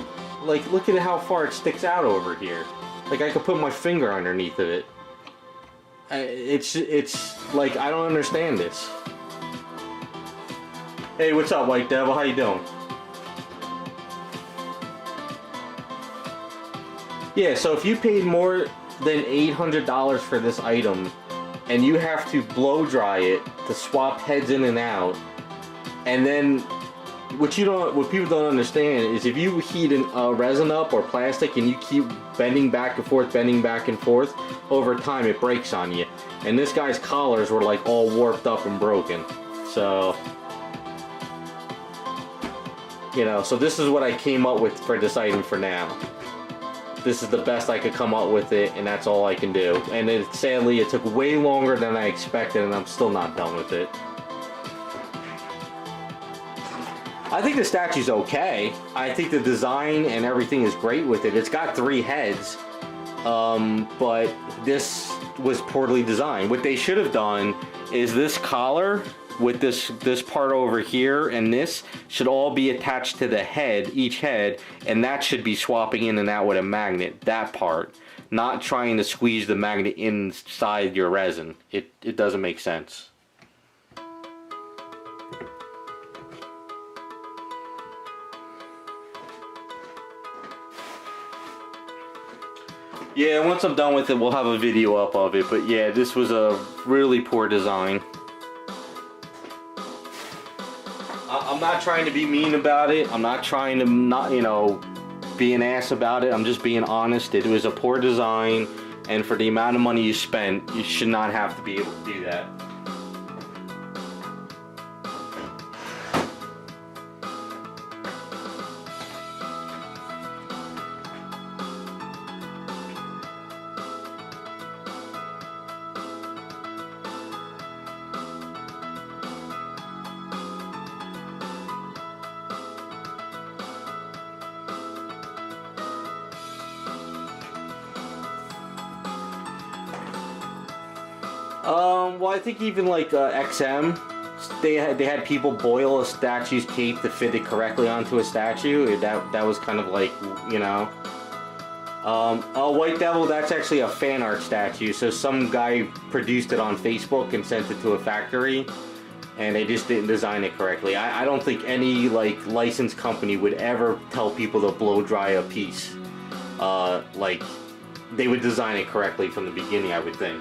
Like, look at how far it sticks out over here. Like, I could put my finger underneath of it. It's like, I don't understand this. Hey, what's up, White Devil? How you doing? Yeah, so if you paid more than $800 for this item, and you have to blow dry it to swap heads in and out, and then what people don't understand is if you heat a resin up or plastic and you keep bending back and forth, over time it breaks on you. And this guy's collars were like all warped up and broken. So, you know, so this is what I came up with for this item for now. This is the best I could come up with it, and that's all I can do. And sadly, it took way longer than I expected, and I'm still not done with it. I think the statue's okay. I think the design and everything is great with it. It's got 3 heads, but this was poorly designed. What they should have done is this collar with this part over here, and this should all be attached to the head, each head, and that should be swapping in and out with a magnet, that part. Not trying to squeeze the magnet inside your resin. It doesn't make sense. Yeah, once I'm done with it, we'll have a video up of it, but yeah, this was a really poor design. I'm not trying to be mean about it. I'm not trying to be an ass about it. I'm just being honest. It was a poor design, and for the amount of money you spent, you should not have to be able to do that. Well, I think even like XM, they had people boil a statue's cape to fit it correctly onto a statue. That was kind of like, you know. Oh, White Devil, that's actually a fan art statue. So some guy produced it on Facebook and sent it to a factory, and they just didn't design it correctly. I don't think any like licensed company would ever tell people to blow dry a piece. Like they would design it correctly from the beginning, I would think.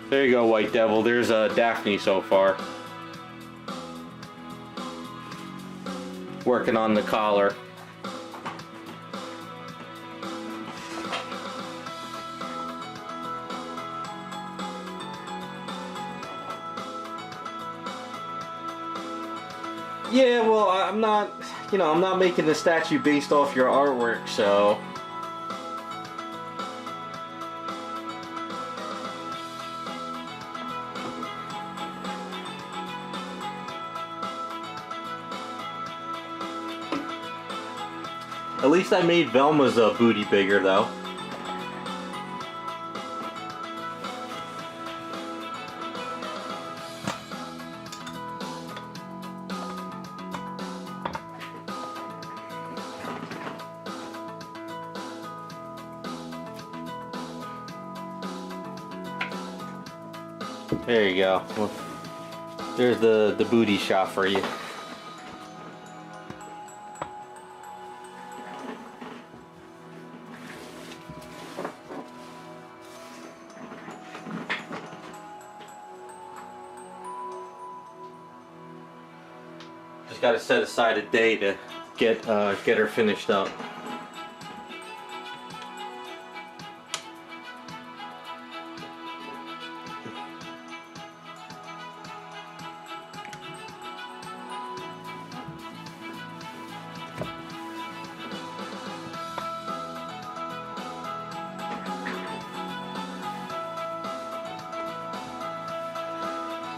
There you go, White Devil. There's Daphne so far. Working on the collar. Yeah, well, I'm not making the statue based off your artwork, so. At least I made Velma's booty bigger, though. There you go. Well, there's the booty shot for you. Just got to set aside a day to get her finished up.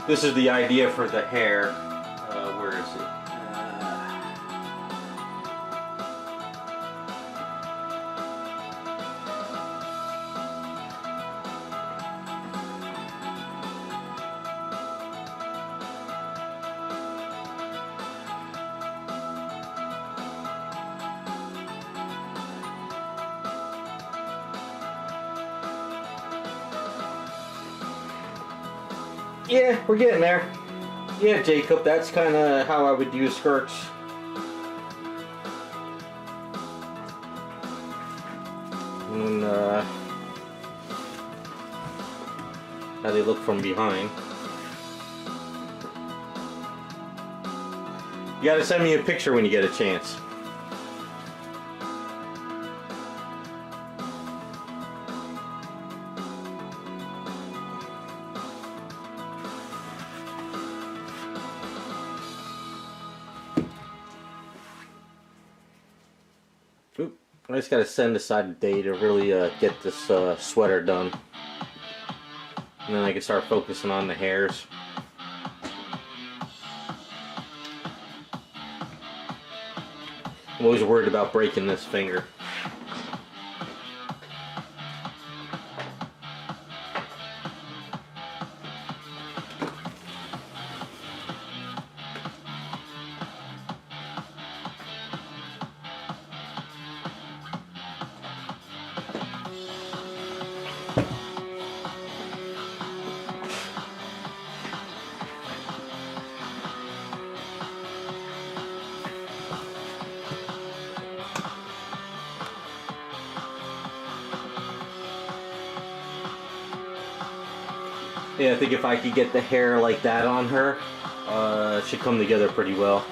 This is the idea for the hair. Where is it? Yeah, we're getting there. Yeah, Jacob, that's kind of how I would use skirts. And how they look from behind. You gotta send me a picture when you get a chance. I just gotta send aside a day to really get this sweater done. And then I can start focusing on the hairs. I'm always worried about breaking this finger. Yeah, I think if I could get the hair like that on her, it should come together pretty well.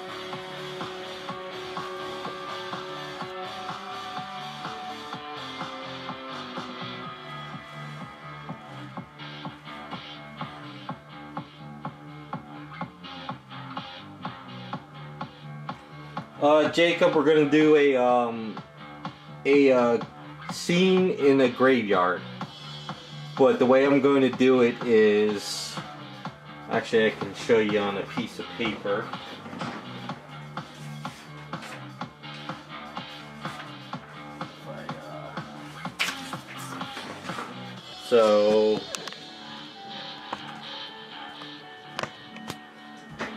Jacob, we're gonna do a scene in a graveyard. But the way I'm going to do it is, actually I can show you on a piece of paper. So,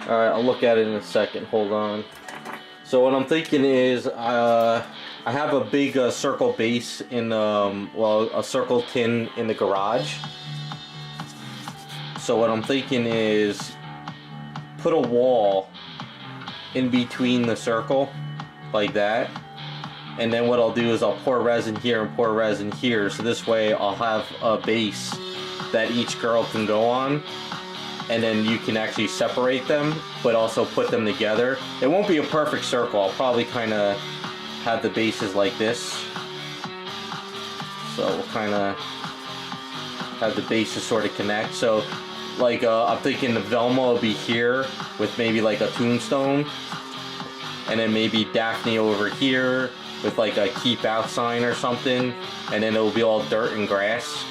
alright, I'll look at it in a second, hold on. So what I'm thinking is, I have a big circle base in, well, a circle tin in the garage. So what I'm thinking is put a wall in between the circle, like that. And then what I'll do is I'll pour resin here and pour resin here. So this way I'll have a base that each girl can go on. And then you can actually separate them, but also put them together. It won't be a perfect circle. I'll probably kind of have the bases like this. So we'll kind of have the bases sort of connect. So like I'm thinking the Velma will be here with maybe like a tombstone. And then maybe Daphne over here with like a keep out sign or something. And then it will be all dirt and grass.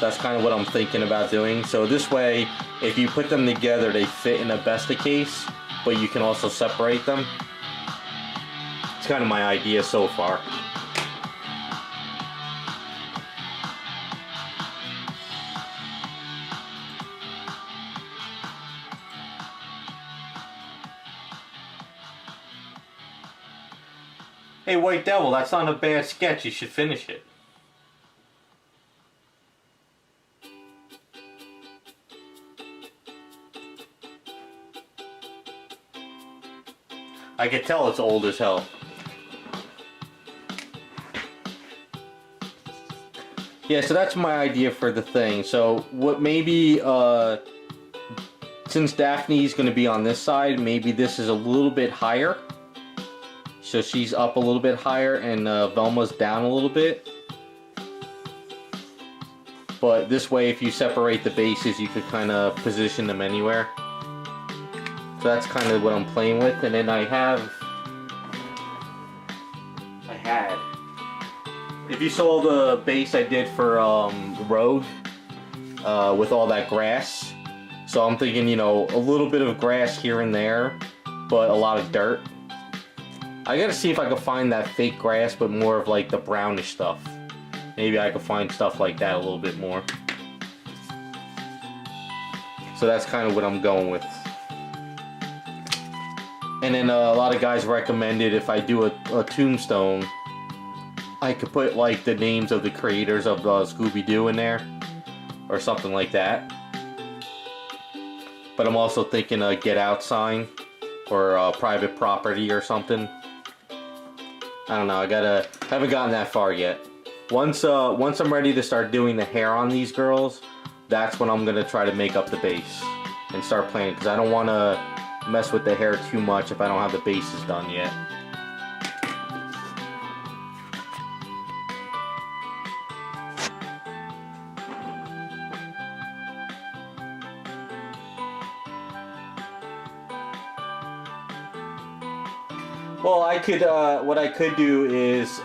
That's kind of what I'm thinking about doing. So this way, if you put them together, they fit in a Besta case, but you can also separate them. It's kind of my idea so far. Hey, White Devil, that's not a bad sketch. You should finish it. I could tell it's old as hell. Yeah, so that's my idea for the thing. So what maybe, since Daphne's going to be on this side, maybe this is a little bit higher. So she's up a little bit higher and Velma's down a little bit. But this way, if you separate the bases, you could kind of position them anywhere. So that's kind of what I'm playing with. And then I had, if you saw the base I did for Rogue with all that grass. So I'm thinking, you know, a little bit of grass here and there, but a lot of dirt. I gotta see if I can find that fake grass, but more of like the brownish stuff. Maybe I could find stuff like that a little bit more. So that's kind of what I'm going with. And then a lot of guys recommended if I do a tombstone, I could put like the names of the creators of Scooby-Doo in there, or something like that. But I'm also thinking a Get Out sign, or a private property or something. I don't know, I haven't gotten that far yet. Once I'm ready to start doing the hair on these girls, that's when I'm gonna try to make up the base and start playing, because I don't want to mess with the hair too much if I don't have the bases done yet. Well, I could, what I could do is,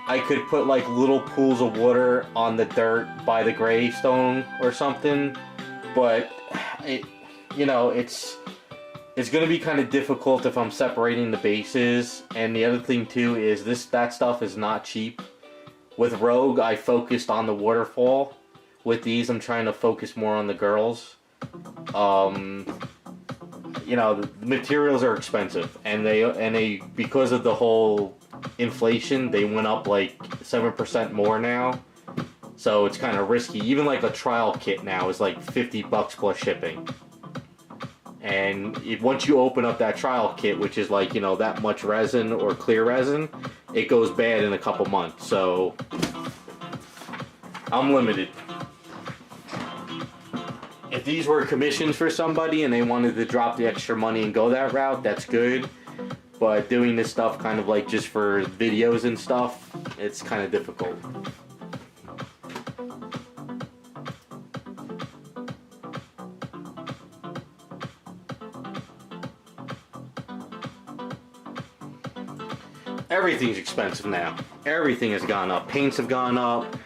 I could put like little pools of water on the dirt by the gravestone or something, but you know, it's gonna be kind of difficult if I'm separating the bases. And the other thing too is that stuff is not cheap. With Rogue, I focused on the waterfall. With these, I'm trying to focus more on the girls. You know, the materials are expensive, and they because of the whole inflation, they went up like 7% more now. So it's kind of risky. Even like a trial kit now is like $50 plus shipping. And once you open up that trial kit, which is like, you know, that much resin or clear resin, it goes bad in a couple months. So I'm limited. If these were commissions for somebody and they wanted to drop the extra money and go that route, that's good. But doing this stuff kind of like just for videos and stuff, it's kind of difficult. Everything's expensive now. Everything has gone up. Paints have gone up.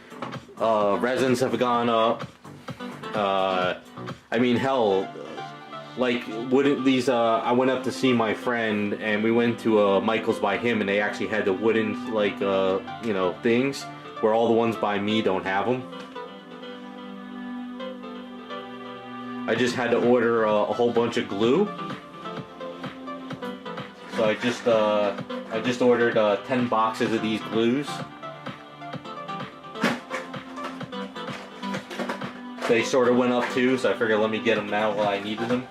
Resins have gone up. I mean, hell, like, wouldn't these, I went up to see my friend, and we went to Michael's by him, and they actually had the wooden, like, you know, things, where all the ones by me don't have them. I just had to order a whole bunch of glue. So I just ordered 10 boxes of these glues. They sort of went up too, so I figured let me get them now while I needed them.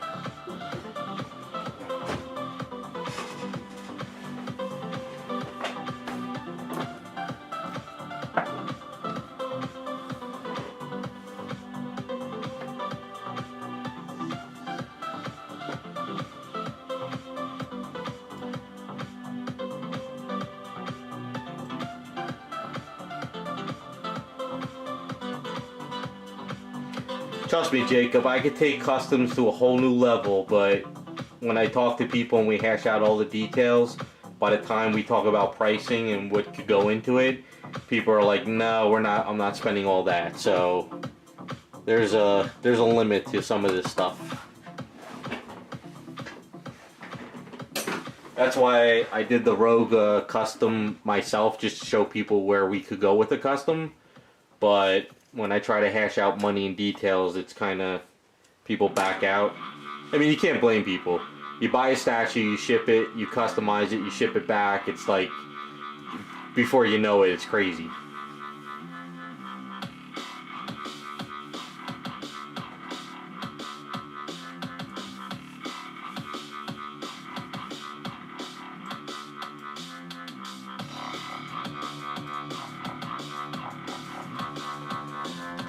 Trust me, Jacob, I could take customs to a whole new level, but when I talk to people and we hash out all the details, by the time we talk about pricing and what could go into it, people are like, no, I'm not spending all that. So there's a limit to some of this stuff. That's why I did the Rogue custom myself, just to show people where we could go with the custom. But when I try to hash out money and details, it's kind of, people back out. I mean, you can't blame people. You buy a statue, you ship it, you customize it, you ship it back. It's like, before you know it, it's crazy.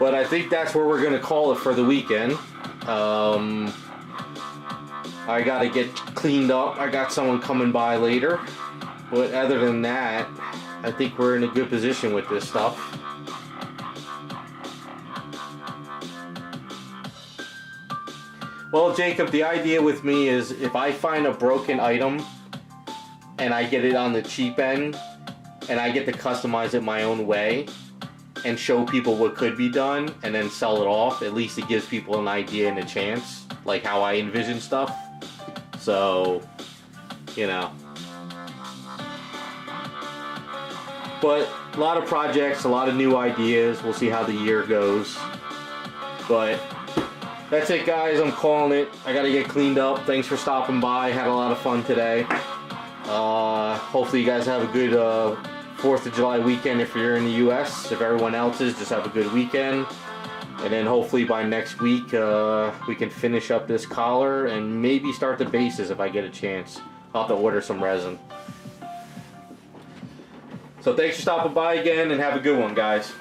But I think that's where we're gonna call it for the weekend. I gotta get cleaned up. I got someone coming by later. But other than that, I think we're in a good position with this stuff. Well, Jacob, the idea with me is if I find a broken item and I get it on the cheap end and I get to customize it my own way and show people what could be done and then sell it off, at least it gives people an idea and a chance, like how I envision stuff. So, you know. But a lot of projects, a lot of new ideas. We'll see how the year goes. But that's it, guys. I'm calling it. I gotta get cleaned up. Thanks for stopping by. Had a lot of fun today. Hopefully you guys have a good 4th of July weekend if you're in the US. If everyone else is, just have a good weekend. And then hopefully by next week we can finish up this collar and maybe start the bases if I get a chance. I'll have to order some resin. So thanks for stopping by again and have a good one, guys.